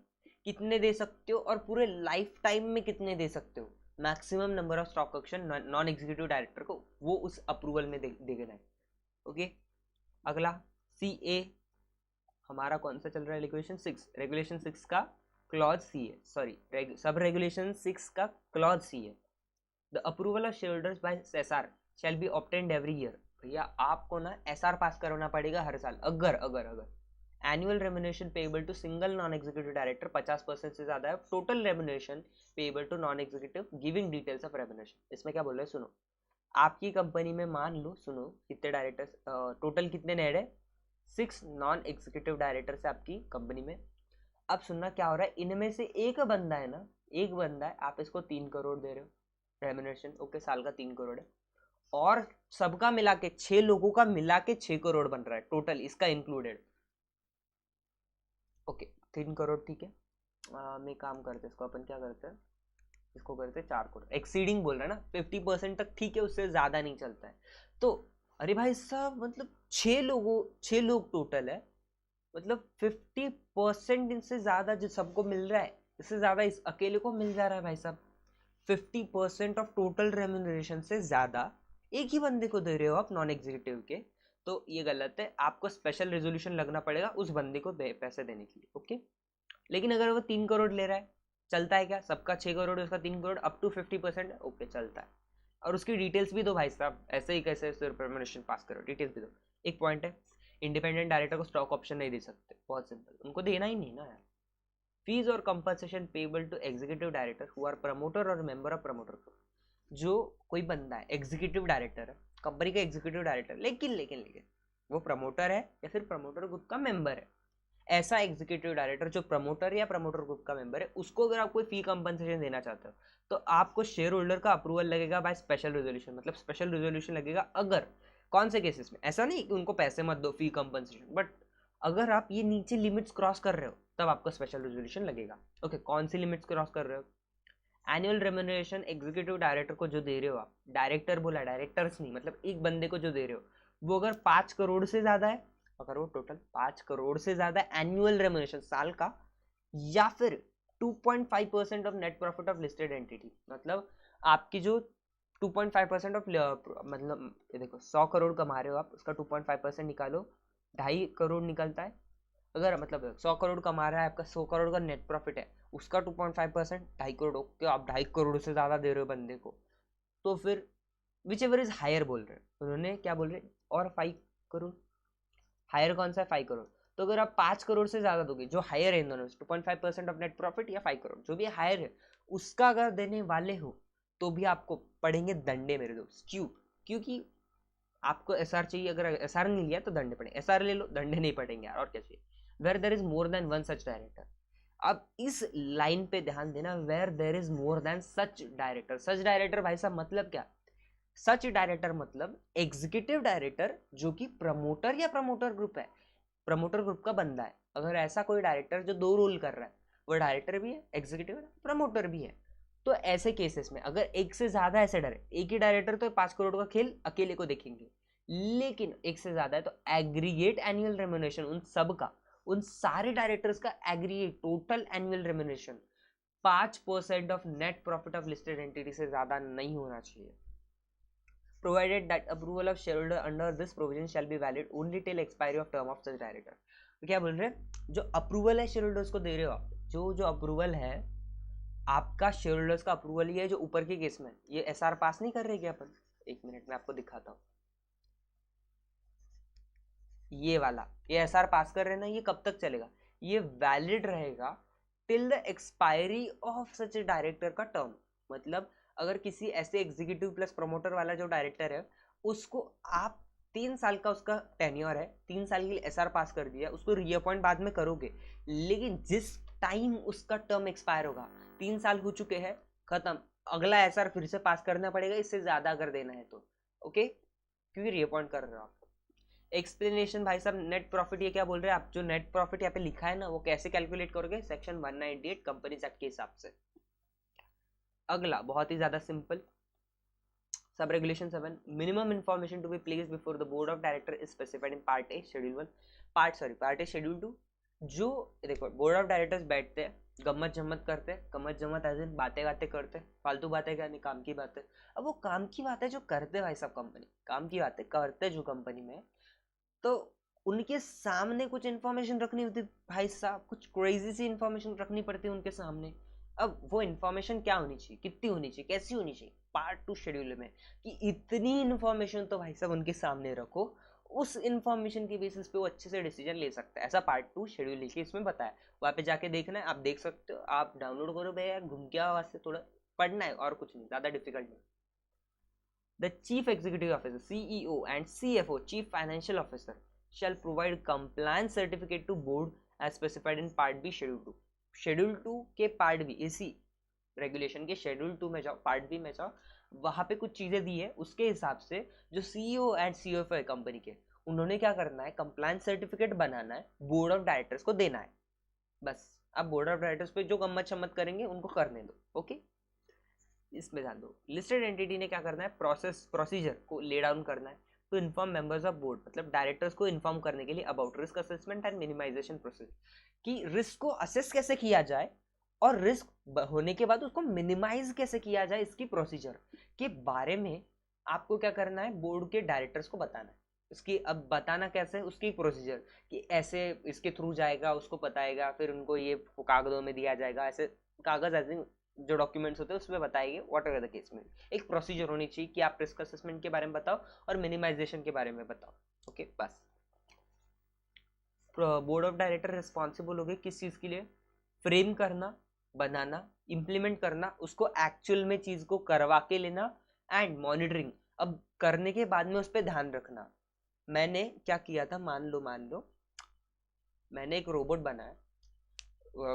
कितने दे सकते हो और पूरे लाइफ टाइम में कितने दे सकते हो। Maximum number of stock option non executive director को वो उस अप्रूवल में देना है, ओके। अगला CA हमारा कौन सा चल रहा है, रेगुलेशन 6 का क्लॉज सी है, सॉरी सब रेगुलेशन 6 का क्लॉज सी है। The approval of shareholders by SR shall be obtained every year. भैया आपको ना SR पास करना पड़ेगा हर साल। अगर annual remuneration payable to single non executive director 50% से ज्यादा है, total remuneration payable to non executive giving details of remuneration. इसमें क्या बोल रहे हैं, सुनो, आपकी कंपनी में मान लो, सुनो कितने डायरेक्टर्स, टोटल कितने नेड है, 6 नॉन एग्जीक्यूटिव डायरेक्टर्स है आपकी कंपनी में। अब सुनना क्या हो रहा है, इनमें से एक बंदा है ना, एक बंदा है, आप इसको 3 करोड़ दे रहे हो रेम्युनरेशन, ओके, साल का 3 करोड़ है, और सबका मिला के 6 लोगों का मिला के 6 करोड़ बन रहा है टोटल, इसका इंक्लूडेड, ओके 3 करोड़, ठीक है। मैं काम करते इसको, अपन क्या करते हैं, इसको करते 4 करोड़, एक्सीडिंग बोल रहा है ना, 50% तक ठीक है, उससे ज्यादा नहीं चलता है। तो अरे भाई साहब मतलब 6 लोग टोटल है, मतलब 50% इनसे ज्यादा जो सबको मिल रहा है, इससे ज्यादा इस अकेले को मिल जा रहा है भाई साहब। 50% ऑफ टोटल रेम्यूनरेशन से ज्यादा एक ही बंदे को दे रहे हो आप नॉन एग्जीक्यूटिव के, तो ये गलत है। आपको स्पेशल रेजोल्यूशन लगना पड़ेगा उस बंदे को पैसे देने के लिए, ओके। लेकिन अगर वो 3 करोड़ ले रहा है, चलता है क्या? सबका 6 करोड़, उसका 3 करोड़, अप टू 50% है, ओके चलता है। और उसकी डिटेल्स भी दो भाई साहब, ऐसे ही कैसे रेम्यूनरेशन पास करो, डिटेल्स भी दो। एक पॉइंट है, इंडिपेंडेंट डायरेक्टर को स्टॉक ऑप्शन नहीं दे सकते, बहुत सिंपल, उनको देना ही नहीं ना यार। फीस और compensation payable to executive director who are promoter और मेंबर ऑफ प्रमोटर ग्रुप। जो कोई बंदा है एग्जीक्यूटिव डायरेक्टर है, कंपनी का एग्जीक्यूटिव डायरेक्टर, लेकिन वो प्रमोटर है या फिर प्रमोटर ग्रुप का मेंबर है, ऐसा एग्जीक्यूटिव डायरेक्टर जो प्रमोटर या प्रमोटर ग्रुप का मेंबर है, उसको अगर आप कोई फी कंपनसेशन देना चाहते हो तो आपको शेयर होल्डर का अप्रूवल लगेगा बाय स्पेशल रेजोल्यूशन। मतलब स्पेशल रेजोल्यूशन लगेगा अगर, कौन से केसेस में, ऐसा नहीं कि उनको पैसे मत दो फी कंपनसेशन, बट अगर आप ये नीचे लिमिट्स क्रॉस कर रहे हो तब आपको स्पेशल रेजोल्यूशन लगेगा। ओके, कौन सी लिमिट्स क्रॉस कर रहे हो? एनुअल रेम्यूनरेशन एग्जीक्यूटिव डायरेक्टर को जो दे रहे हो आप, डायरेक्टर बोला, डायरेक्टर्स नहीं, मतलब एक बंदे को जो दे रहे हो, वो अगर 5 करोड़ से ज्यादा है, अगर वो टोटल 5 करोड़ से ज्यादा एनुअल रेम्यूनरेशन साल का, या फिर 2.5% of net profit of listed entity, मतलब आपकी जो 2.5% ऑफ, मतलब ये देखो 100 करोड़ कमा रहे हो आप, उसका 2.5% निकालो, 2.5 करोड़ निकलता है। अगर मतलब 100 करोड़ कमा रहा है, आपका 100 करोड़ का नेट प्रॉफिट है, उसका 2.5%, 2.5 करोड़, ओके, आप 2.5 करोड़ से ज़्यादा दे रहे हो बंदे को, तो फिर विच एवर इज हायर बोल रहे हैं उन्होंने, क्या बोल रहे हैं, और 5 करोड़, हायर कौन सा है? 5 करोड़। तो अगर आप 5 करोड़ से ज़्यादा दोगे, जो हायर है इन दोनों, 2.5% ऑफ नेट प्रॉफिट या 5 करोड़, जो भी हायर है, उसका अगर देने वाले हो तो भी आपको पड़ेंगे दंडे मेरे दोस्त। क्यों? क्योंकि आपको एसआर चाहिए, अगर एसआर नहीं लिया तो दंडे पड़े, एसआर ले लो, दंडे नहीं पड़ेंगे यार, और क्या चाहिए। Where there is more than one such director, अब इस लाइन पे ध्यान देना, where there is more than such director. Such director भाई साहब मतलब क्या? सच डायरेक्टर मतलब एग्जीक्यूटिव डायरेक्टर जो कि प्रमोटर या प्रमोटर ग्रुप है, प्रमोटर ग्रुप का बंदा है। अगर ऐसा कोई डायरेक्टर जो 2 रोल कर रहा है, वो डायरेक्टर भी है, एग्जीक्यूटिव है, प्रमोटर भी है, तो ऐसे केसेस में अगर एक से ज्यादा ऐसे डायरेक्टर, एक ही डायरेक्टर तो 5 करोड़ का खेल अकेले को देखेंगे, लेकिन एक से ज्यादा है तो एग्रीगेट एनुअल रेम्यूनरेशन उन सब का, उन सारे डायरेक्टर्स का aggregate total annual remuneration 5% of net profit of listed entity से ज्यादा नहीं होना चाहिए। Provided that approval of shareholder under this provision shall be valid only till expiry of term of such director। तो क्या बोल रहे हैं, जो अप्रूवल है शेयर होल्डर्स को दे रहे हो आप, जो अप्रूवल है आपका, शेयर होल्डर्स का अप्रूवल ही है, जो ऊपर के केस में ये एसआर पास नहीं कर रहे क्या अपन, 1 मिनट में आपको दिखाता हूँ, ये वाला, ये एसआर पास कर रहे हैं ना, ये कब तक चलेगा? ये वैलिड रहेगा till the expiry of such director का टर्म। मतलब अगर किसी ऐसे एग्जीक्यूटिव प्लस प्रमोटर वाला जो डायरेक्टर है, उसको आप 3 साल का उसका टेन्योर है, 3 साल के लिए एसआर पास कर दिया, उसको रीअपॉइंट बाद में करोगे, लेकिन जिस टाइम उसका टर्म एक्सपायर होगा, 3 साल हो चुके हैं, खत्म, अगला एसआर फिर से पास करना पड़ेगा, इससे ज्यादा अगर देना है तो, ओके, क्योंकि रीअपॉइंट कर रहे हो आप। एक्सप्लेनेशन भाई साहब, नेट प्रॉफिट ये क्या बोल रहे हैं आप, जो नेट प्रॉफिट यहाँ पे लिखा है ना, वो कैसे कैलकुलेट करोगे? सेक्शन 198 कंपनीज एक्ट के हिसाब से। अगला बहुत ही ज्यादा simple, sub regulation 7, minimum information to be placed before the board of director is specified in part A schedule 1, part A schedule 2। जो देखो बोर्ड ऑफ डायरेक्टर्स बैठते हैं, गम्मत जम्मत करते हैं, गम्मत जम्मत एज इन बातें बातें करते हैं, फालतू बातें क्या नहीं, काम की बातें। अब वो काम की बातें जो करते हैं भाई साहब, कंपनी काम की बातें करते हैं जो कंपनी में, तो उनके सामने कुछ इन्फॉर्मेशन रखनी होती भाई साहब, कुछ क्रेजी सी इन्फॉर्मेशन रखनी पड़ती है उनके सामने। अब वो इन्फॉर्मेशन क्या होनी चाहिए, कितनी होनी चाहिए, कैसी होनी चाहिए, पार्ट 2 शेड्यूल में, कि इतनी इन्फॉर्मेशन तो भाई साहब उनके सामने रखो, उस इन्फॉर्मेशन के बेसिस पे वो अच्छे से डिसीजन ले सकता है। ऐसा पार्ट 2 शेड्यूल लिखे इसमें बताया, वहाँ पे जाके देखना है, आप देख सकते हो, आप डाउनलोड करो भैया, घूम के आवाज से थोड़ा पढ़ना है, और कुछ नहीं, ज़्यादा डिफिकल्ट नहीं। The Chief Executive Officer (CEO) and CFO (Chief Financial Officer) shall provide compliance certificate to board as specified in Part B Schedule 2। Schedule 2 के Part B, इसी रेगुलेशन के Schedule 2 में जाओ, Part B में जाओ, वहाँ पे कुछ चीज़ें दी है, उसके हिसाब से जो CEO एंड CFO है कंपनी के, उन्होंने क्या करना है, कंप्लायंस सर्टिफिकेट बनाना है, बोर्ड ऑफ डायरेक्टर्स को देना है। बस अब बोर्ड ऑफ डायरेक्टर्स पे जो गम्मत शम्मत करेंगे उनको करने दो, ओके। इसमें ध्यान दो, लिस्टेड एंटिटी ने क्या करना है, प्रोसीजर को ले डाउन करना है to inform members of board, मतलब डायरेक्टर्स को इन्फॉर्म करने के लिए about risk assessment and minimization process, कि रिस्क को असेस कैसे किया जाए और रिस्क होने के बाद उसको मिनिमाइज कैसे किया जाए, इसकी प्रोसीजर के बारे में आपको क्या करना है, बोर्ड के डायरेक्टर्स को बताना है। इसकी अब बताना कैसे, उसकी प्रोसीजर कि ऐसे इसके थ्रू जाएगा, उसको बताएगा, फिर उनको ये कागजों में दिया जाएगा, ऐसे कागज ऐसे जो डॉक्यूमेंट्स होते हैं उसमें बताएंगे, वॉट एवर द केस में एक प्रोसीजर होनी चाहिए कि आप रिस्क असेसमेंट के बारे में बताओ और मिनिमाइजेशन के बारे में बताओ। ओके बस। बोर्ड ऑफ डायरेक्टर रिस्पॉन्सिबल हो गए किस चीज के लिए, फ्रेम करना, बनाना, इम्प्लीमेंट करना, उसको एक्चुअल में चीज को करवा के लेना एंड मॉनिटरिंग, अब करने के बाद में उस पर ध्यान रखना। मैंने क्या किया था, मान लो मैंने एक रोबोट बनाया,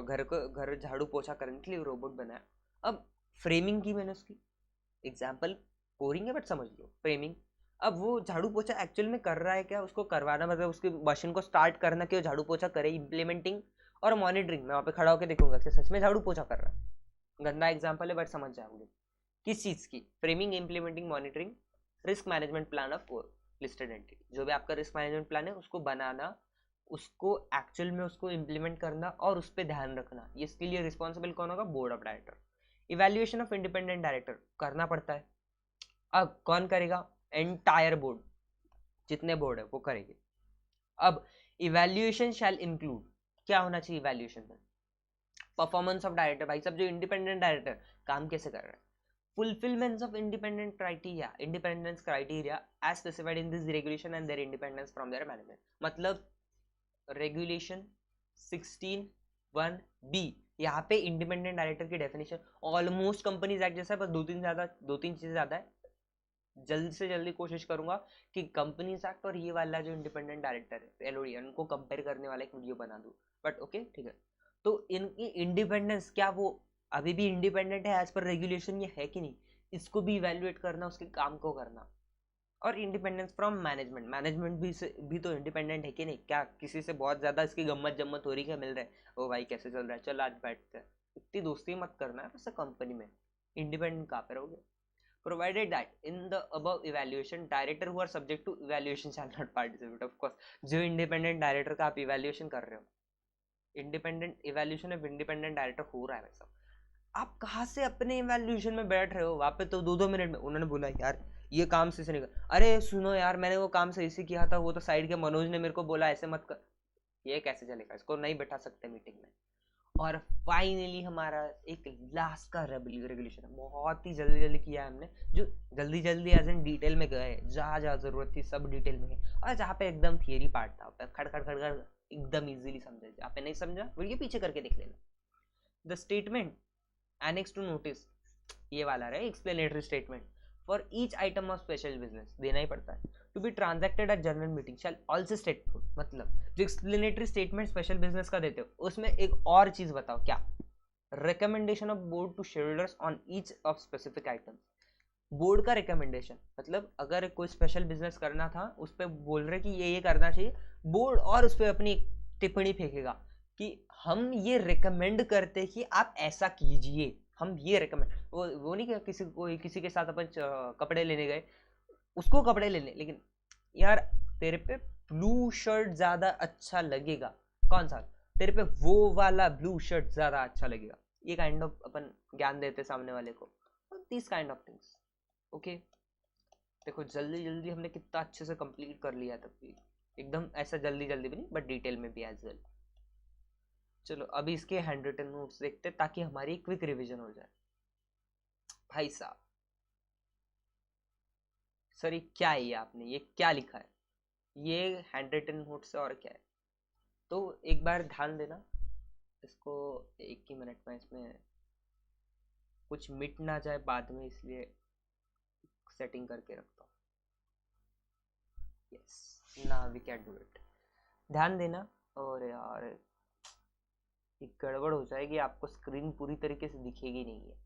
घर झाड़ू पोछा करने के लिए रोबोट बनाया। अब फ्रेमिंग की मैंने उसकी, एग्जाम्पल बोरिंग है बट समझ लो फ्रेमिंग। अब वो झाड़ू पोछा एक्चुअल में कर रहा है क्या, उसको करवाना, मतलब उसकी मशीन को स्टार्ट करना कि वो झाड़ू पोछा करे, इम्प्लीमेंटिंग और मॉनिटरिंग, मैं वहाँ पे खड़ा होकर देखूंगा कि सच में झाड़ू पोछा कर रहा है। गंदा एग्जाम्पल है बट समझ जाओगे किस चीज़ की, framing, implementing, monitoring, risk management plan of listed entity, जो भी आपका रिस्क मैनेजमेंट प्लान है उसको बनाना, उसको एक्चुअल में उसको इम्प्लीमेंट करना और उस पर ध्यान रखना, इसके लिए रिस्पॉन्सिबल कौन होगा, board of director. Evaluation of independent director करना पड़ता है, अब कौन करेगा, एंटायर बोर्ड, जितने बोर्ड है वो करेंगे। अब इवैल्यूएशन शैल इंक्लूड, क्या होना चाहिए इवैल्यूएशन में, परफॉर्मेंस ऑफ डायरेक्टर, भाई सब जो इंडिपेंडेंट डायरेक्टर काम कैसे कर रहा है, fulfillments of independence criteria as specified in this regulation and their independence from their management, मतलब रेगुलेशन 16(1)(b), यहाँ पे इंडिपेंडेंट डायरेक्टर की डेफिनेशन ऑलमोस्ट कंपनीज एक्ट जैसा है, बस दो तीन चीजें ज्यादा है। जल्द से जल्दी कोशिश करूंगा कि कंपनीज एक्ट और ये वाला जो इंडिपेंडेंट डायरेक्टर है एलओडी, उनको कंपेयर करने वाला एक वीडियो बना दूं, बट ओके ठीक है। तो इनकी इंडिपेंडेंस, क्या वो अभी भी इंडिपेंडेंट है एज पर रेगुलेशन, ये है कि नहीं, इसको भी इवेल्युएट करना, उसके काम को करना। और इंडिपेंडेंस फ्रॉम मैनेजमेंट, मैनेजमेंट भी तो इंडिपेंडेंट है कि नहीं, क्या किसी से बहुत ज्यादा इसकी गम्मत जम्मत हो रही है, मिल रहा है, ओ भाई कैसे चल रहा है, चल आज बैठते हैं, इतनी दोस्ती मत करना है वैसे कंपनी में, इंडिपेंडेंट कहाँ पे रहोगे। Provided that in the above evaluation, director who are subject to evaluation shall not participate. Of course, जो independent director का आप evaluation कर रहे हो, independent evaluation of independent director हो रहा है वैसा, आप कहाँ से अपने evaluation में बैठ रहे हो, वहाँ पे तो 2-2 मिनट में उन्होंने बोला यार ये काम सही से नहीं कर, अरे सुनो यार मैंने वो काम सही से किया था, वो तो साइड के मनोज ने मेरे को बोला ऐसे मत कर, ये कैसे चलेगा, इसको नहीं बैठा सकते मीटिंग में। और फाइनली हमारा एक लास्ट का रेगुलेशन है, बहुत ही जल्दी जल्दी किया है हमने, जो जल्दी जल्दी एज इन डिटेल में गए, जहाँ जहाँ जरूरत थी सब डिटेल में है, और जहाँ पे एकदम थियरी पार्ट था खड़ खड़ खड़ खड़ एकदम इजीली समझे, जहाँ पे नहीं समझा वीडियो पीछे करके देख लेना। The statement annex to notice, ये वाला रहे explanatory statement for each item of special business, देना ही पड़ता है, to be transacted at general meeting shall also state, मतलब जो एक्सप्लेनेटरी स्टेटमेंट स्पेशल बिजनेस का देते हो उसमें एक और चीज बताओ, क्या, recommendation of board to shareholders on each of specific items, board का रिकमेंडेशन, मतलब अगर कोई स्पेशल बिजनेस करना था उस पर बोल रहे कि ये करना चाहिए, बोर्ड और उस पर अपनी टिप्पणी फेंकेगा कि हम ये रिकमेंड करते कि आप ऐसा कीजिए, हम ये रिकमेंड, वो नहीं क्या किसी के साथ अपन कपड़े लेने गए, उसको कपड़े लेने, लेकिन यार तेरे पे ब्लू शर्ट ज्यादा अच्छा लगेगा, कौन सा, तेरे पे वो वाला ब्लू शर्ट ज्यादा अच्छा लगेगा, ये काइंड ऑफ अपन ज्ञान देते सामने वाले को, this kind of things. Okay देखो जल्दी जल्दी हमने कितना अच्छे से कंप्लीट कर लिया, तब भी एकदम ऐसा जल्दी जल्दी भी नहीं बट डिटेल में भी एज वेल। चलो अभी इसके हैंड रिटन नोट्स देखते ताकि हमारी क्विक रिवीजन हो जाए। भाई साहब सर ये क्या है, ये आपने ये क्या लिखा है, ये हैंड रिटन नोट्स और क्या है, तो एक बार ध्यान देना इसको, एक ही मिनट में इसमें कुछ मिट ना जाए बाद में, इसलिए सेटिंग करके रखता हूँ। Yes now we can do it, ध्यान देना। और यार एक गड़बड़ हो जाएगी, आपको स्क्रीन पूरी तरीके से दिखेगी नहीं है,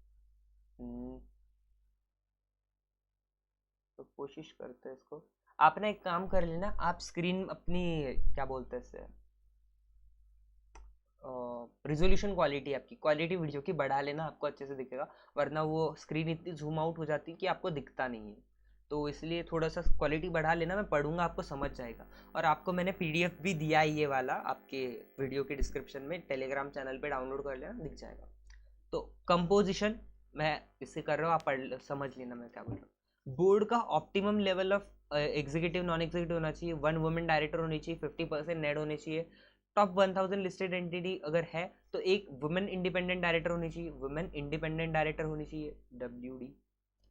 तो कोशिश करते हैं इसको, आप ना एक काम कर लेना, आप स्क्रीन अपनी क्या बोलते हैं इसे, रिजोल्यूशन क्वालिटी, आपकी क्वालिटी वीडियो की बढ़ा लेना, आपको अच्छे से दिखेगा, वरना वो स्क्रीन इतनी जूम आउट हो जाती है कि आपको दिखता नहीं है। तो इसलिए थोड़ा सा क्वालिटी बढ़ा लेना, मैं पढ़ूंगा आपको समझ जाएगा। और आपको मैंने पीडीएफ भी दिया है ये वाला, आपके वीडियो के डिस्क्रिप्शन में टेलीग्राम चैनल पे डाउनलोड कर लेना, दिख जाएगा। तो कंपोजिशन मैं इससे कर रहा हूँ, आप पढ़ समझ लेना मैं क्या बोल रहा हूँ। बोर्ड का optimum level of executive non executive होना चाहिए, 1 वुमेन डायरेक्टर होनी चाहिए, 50% नेड होने चाहिए। टॉप 1000 लिस्टेड एंटिटी अगर है तो एक वुमेन इंडिपेंडेंट डायरेक्टर होनी चाहिए, वुमेन इंडिपेंडेंट डायरेक्टर होनी चाहिए, WD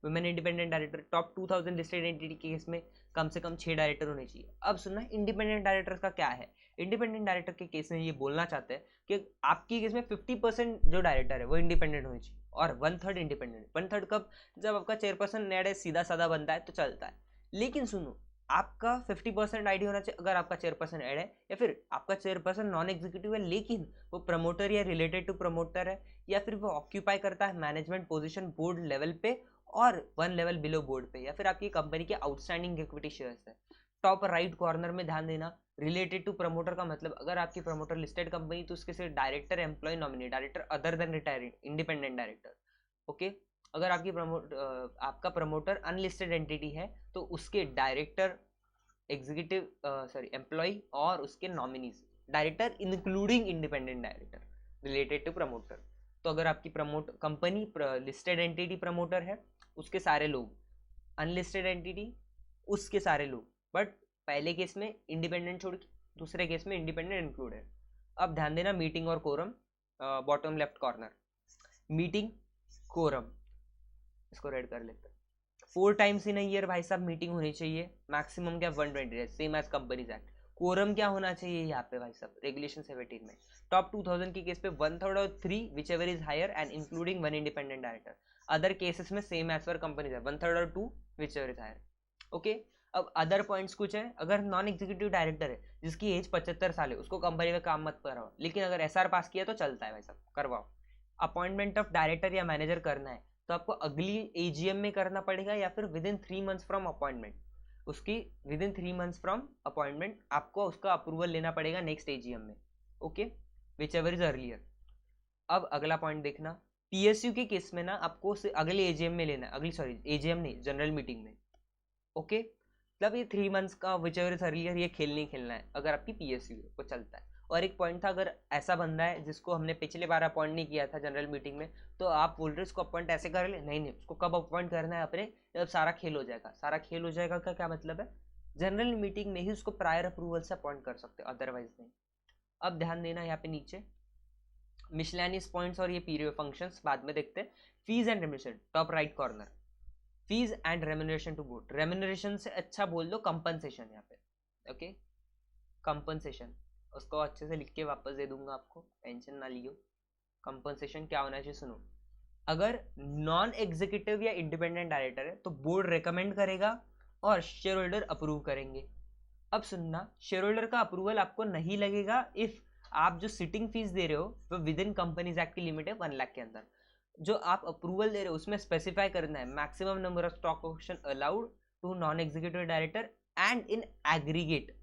women independent director. Top 2000 listed entity के केस में कम से कम 6 डायरेक्टर होने चाहिए। अब सुनना इंडिपेंडेंट डायरेक्टर का क्या है। इंडिपेंडेंट डायरेक्टर के केस में ये बोलना चाहते हैं कि आपकी केस में 50% जो डायरेक्टर है वो इंडिपेंडेंट होनी चाहिए और 1/3 इंडिपेंडेंट। 1/3 कब, जब आपका चेयरपर्सन नेड है, सीधा साधा बनता है तो चलता है। लेकिन सुनो, आपका 50% आईडी होना चाहिए अगर आपका चेयरपर्सन ऐड है, या फिर आपका चेयरपर्सन नॉन एग्जीक्यूटिव है लेकिन वो प्रमोटर या रिलेटेड टू प्रमोटर है, या फिर वो ऑक्यूपाई करता है मैनेजमेंट पोजीशन बोर्ड लेवल पे और 1 लेवल बिलो बोर्ड पे, या फिर आपकी कंपनी के आउटस्टैंडिंग इक्विटी शेयर्स है। टॉप राइट कॉर्नर में ध्यान देना, रिलेटेड टू प्रमोटर का मतलब अगर आपकी प्रमोटर लिस्टेड कंपनी तो उसके सिर्फ director, employee, nominee director other than retiring independent director. Okay, अगर आपकी आपका प्रमोटर अनलिस्टेड एंटिटी है तो उसके डायरेक्टर, एग्जीक्यूटिव एम्प्लॉय और उसके nominees, director including independent director related to promoter. तो अगर आपकी कंपनी लिस्टेड एंटिटी प्रमोटर है, उसके सारे लोग, अनलिस्टेड एंटिटी उसके सारे लोग, बट पहले केस में इंडिपेंडेंट छोड़ के दूसरे केस में इंडिपेंडेंट इंक्लूड है। अब ध्यान देना मीटिंग और quorum, bottom left corner, meeting quorum, इसको रेड कर लेते हैं। 4 टाइम्स इन ईयर भाई साहब मीटिंग होनी चाहिए, मैक्सिमम क्या 120 days, same as companies act. Quorum क्या होना चाहिए यहाँ पे भाई साहब, रेगुलेशन 17 में टॉप 2000 के केस पे 1/3 और 3 whichever is higher and including 1 independent director. Other cases में सेम एज पर कंपनीज है, 1/3 और 2 whichever is higher. Okay, अब अदर पॉइंट्स कुछ है। अगर नॉन एग्जीक्यूटिव डायरेक्टर है जिसकी एज 75 साल है, उसको कंपनी में काम मत करवाओ, लेकिन अगर SR पास किया तो चलता है भाई साहब, करवाओ। अपॉइंटमेंट ऑफ डायरेक्टर या मैनेजर करना है तो आपको अगली AGM में करना पड़ेगा, या फिर within 3 months from appointment, उसकी within 3 months from appointment आपको उसका अप्रूवल लेना पड़ेगा नेक्स्ट AGM में। Okay, whichever is earlier. अब अगला पॉइंट देखना, PSU के केस में ना आपको अगले AGM में लेना है, अगली सॉरी AGM नहीं, जनरल मीटिंग में। ओके, मतलब ये 3 मंथ्स का विच एवर इज अर्लियर ये खेल नहीं खेलना है अगर आपकी PSU है, वो चलता है। और एक पॉइंट था, अगर ऐसा बंदा है जिसको हमने पिछले बार अपॉइंट नहीं किया था जनरल मीटिंग में, तो आप बोल रहे उसको अपॉइंट ऐसे कर ले, नहीं उसको कब अपॉइंट करना है अपने, जब सारा खेल हो जाएगा। सारा खेल हो जाएगा का क्या मतलब है, जनरल मीटिंग में ही उसको प्रायर अप्रूवल से अपॉइंट कर सकते हो, अदरवाइज नहीं। अब ध्यान देना यहाँ पे नीचे मिसलेनियस पॉइंट्स और ये पीरियड फंक्शंस बाद में देखते हैं। Fees and remuneration, top right corner, fees and remuneration to board. Remuneration से अच्छा बोल दो कंपनसेशन यहाँ पे। ओके, कंपनसेशन उसको अच्छे से लिख के वापस दे दूंगा आपको, टेंशन ना लियो। कंपनसेशन क्या होना चाहिए सुनो, अगर नॉन एग्जीक्यूटिव या इंडिपेंडेंट डायरेक्टर है तो बोर्ड रेकमेंड करेगा और शेयर होल्डर अप्रूव करेंगे। अब सुनना, शेयर होल्डर का अप्रूवल आपको नहीं लगेगा इफ आप जो सिटिंग फीस दे रहे हो वो विद इन कंपनीज एक्ट की लिमिट है 1 लाख के अंदर। जो आप अप्रूवल दे रहे हो उसमें स्पेसिफाई करना है maximum number of stock option allowed to non executive director and in aggregate,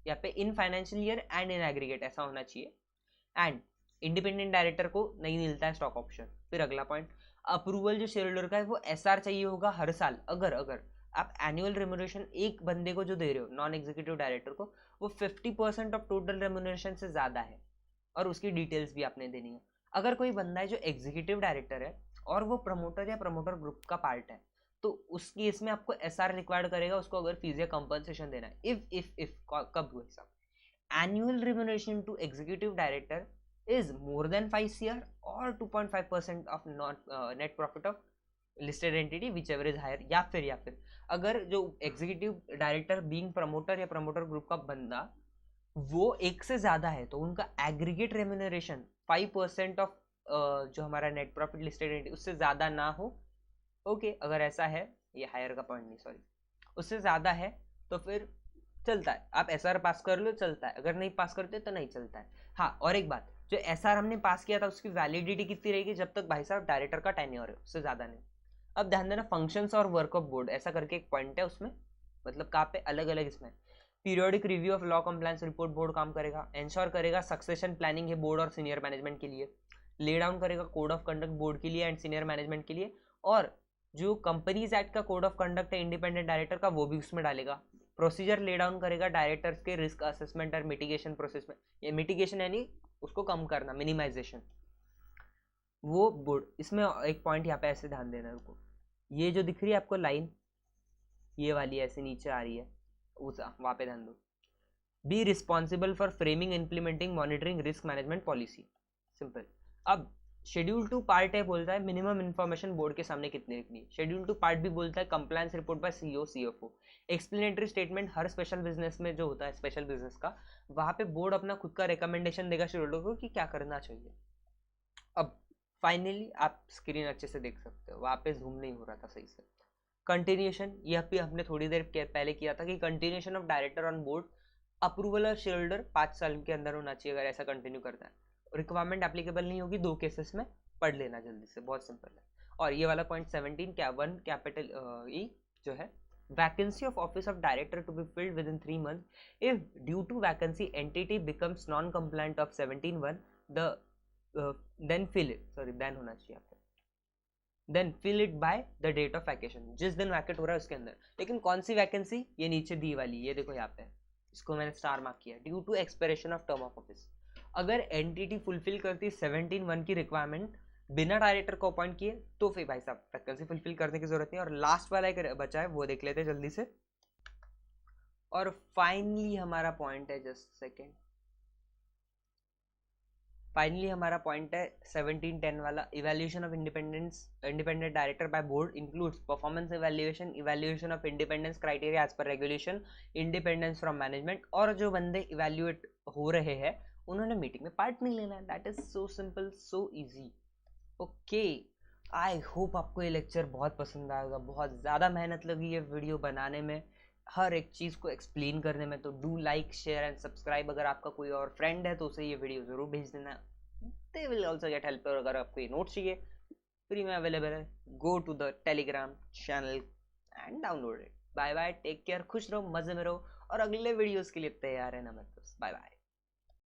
यहाँ पे in financial year and in aggregate ऐसा होना चाहिए। एंड इंडिपेंडेंट डायरेक्टर को नहीं मिलता है स्टॉक ऑप्शन। फिर अगला पॉइंट, अप्रूवल जो शेयर होल्डर का है वो SR चाहिए होगा हर साल। अगर आप एनुअल रेम्युनरेशन एक बंदे को जो दे रहे हो नॉन एग्जीक्यूटिव डायरेक्टर को, वो 50% ऑफ टोटल रेम्युनरेशन से ज़्यादा है, और उसकी डिटेल्स भी आपने देनी है। अगर कोई बंदा है जो एग्जीक्यूटिव डायरेक्टर है और वो प्रमोटर या प्रमोटर ग्रुप का पार्ट है, तो उस केस में आपको SR रिक्वायर्ड करेगा उसको अगर फीस या कंपनसेशन देना है। इफ कब हुआ सब, annual remuneration to executive director is more than 5 CR or 2.5% of net profit of listed entity whichever is higher। या फिर अगर जो एग्जीक्यूटिव डायरेक्टर बीइंग प्रमोटर या प्रमोटर ग्रुप का बंदा वो 1 से ज़्यादा है तो उनका एग्रीगेट रेम्यूनरेशन 5% ऑफ जो हमारा नेट प्रॉफिट लिस्टेड एंटिटी उससे ज़्यादा ना हो। ओके, अगर ऐसा है, ये हायर का पॉइंट नहीं सॉरी, उससे ज़्यादा है तो फिर चलता है, आप SR पास कर लो चलता है, अगर नहीं पास करते तो नहीं चलता है। हाँ, और एक बात, जो SR हमने पास किया था उसकी वैलिडिटी कितनी रहेगी, जब तक भाई साहब डायरेक्टर का टेन्योर है, उससे ज़्यादा नहीं। अब ध्यान देना फंक्शंस और वर्क ऑफ बोर्ड ऐसा करके एक पॉइंट है उसमें, मतलब कहाँ पे अलग अलग इसमें periodic review of law compliance report board काम करेगा, एंश्योर करेगा सक्सेशन प्लानिंग है बोर्ड और सीनियर मैनेजमेंट के लिए, ले डाउन करेगा कोड ऑफ कंडक्ट बोर्ड के लिए एंड सीनियर मैनेजमेंट के लिए, और जो कंपनीज एक्ट का कोड ऑफ कंडक्ट है इंडिपेंडेंट डायरेक्टर का वो भी उसमें डालेगा, प्रोसीजर ले डाउन करेगा डायरेक्टर्स के रिस्क असेसमेंट और मिटिगेशन प्रोसेस में, ये मिटिगेशन यानी उसको कम करना, मिनिमाइजेशन, वो बोर्ड। इसमें एक पॉइंट यहाँ पे ऐसे ध्यान देना रुको, ये जो दिख रही है आपको लाइन, ये वाली ऐसे नीचे आ रही है, उस वहाँ पे ध्यान दो, be responsible for framing implementing monitoring risk management policy, simple. अब शेड्यूल 2 पार्ट है बोलता है मिनिमम इन्फॉर्मेशन बोर्ड के सामने कितनी रखनी है, शेड्यूल 2 पार्ट भी बोलता है compliance report by CEO CFO, explanatory statement her special business में जो होता है स्पेशल बिजनेस का, वहाँ पे बोर्ड अपना खुद का रिकमेंडेशन देगा शेड्यूल को कि क्या करना चाहिए। अब फाइनली आप स्क्रीन अच्छे से देख सकते हो, वहाँ पे जूम नहीं हो रहा था सही से। कंटिन्यूशन, यह भी हमने थोड़ी देर पहले किया था कि continuation of director on board, approval और शेयर होल्डर 5 साल के अंदर होना चाहिए अगर ऐसा कंटिन्यू करता है, रिक्वायरमेंट एप्लीकेबल नहीं होगी 2 केसेस में, पढ़ लेना जल्दी से, बहुत सिंपल है। और ये वाला पॉइंट 17 क्या 1 कैपिटल ई जो है, vacancy of office of director to be filled within 3 month if due to vacancy entity becomes non compliant of 17(1) the then fill it, sorry then होना चाहिए आपको, then fill it by the date of vacation, जिस दिन वैकेट हो रहा है उसके अंदर। लेकिन कौन सी वैकेंसी, ये नीचे दी वाली, ये देखो यहाँ पे, इसको मैंने स्टार मार्क किया, due to expiration of term of office. अगर एंटिटी फुलफिल करती 17(1) की रिक्वायरमेंट बिना डायरेक्टर को अपॉइंट किए तो फिर भाई साहब वैकेंसी फुलफिल करने की जरूरत नहीं। और लास्ट वाला एक बचा है वो देख लेते हैं जल्दी से। और फाइनली हमारा पॉइंट है, जस्ट सेकेंड, फाइनली हमारा पॉइंट है 17(10) वाला, evaluation of independent director by board includes performance evaluation, evaluation of independence criteria as per regulation, independence from management. और जो बंदे इवैल्यूएट हो रहे हैं उन्होंने मीटिंग में पार्ट नहीं लेना, that is so simple, so easy. Okay, I hope आपको ये लेक्चर बहुत पसंद आएगा, बहुत ज़्यादा मेहनत लगी है वीडियो बनाने में, हर एक चीज़ को एक्सप्लेन करने में। तो do like share and subscribe, अगर आपका कोई और फ्रेंड है तो उसे ये वीडियो ज़रूर भेज देना, they will also get help. और अगर आपको ये नोट चाहिए फ्री में अवेलेबल है, go to the Telegram channel and download it. Bye bye, take care, खुश रहो, मज़े में रहो, और अगले वीडियोज़ के लिए तैयार है ना, मतलब बाय बाय।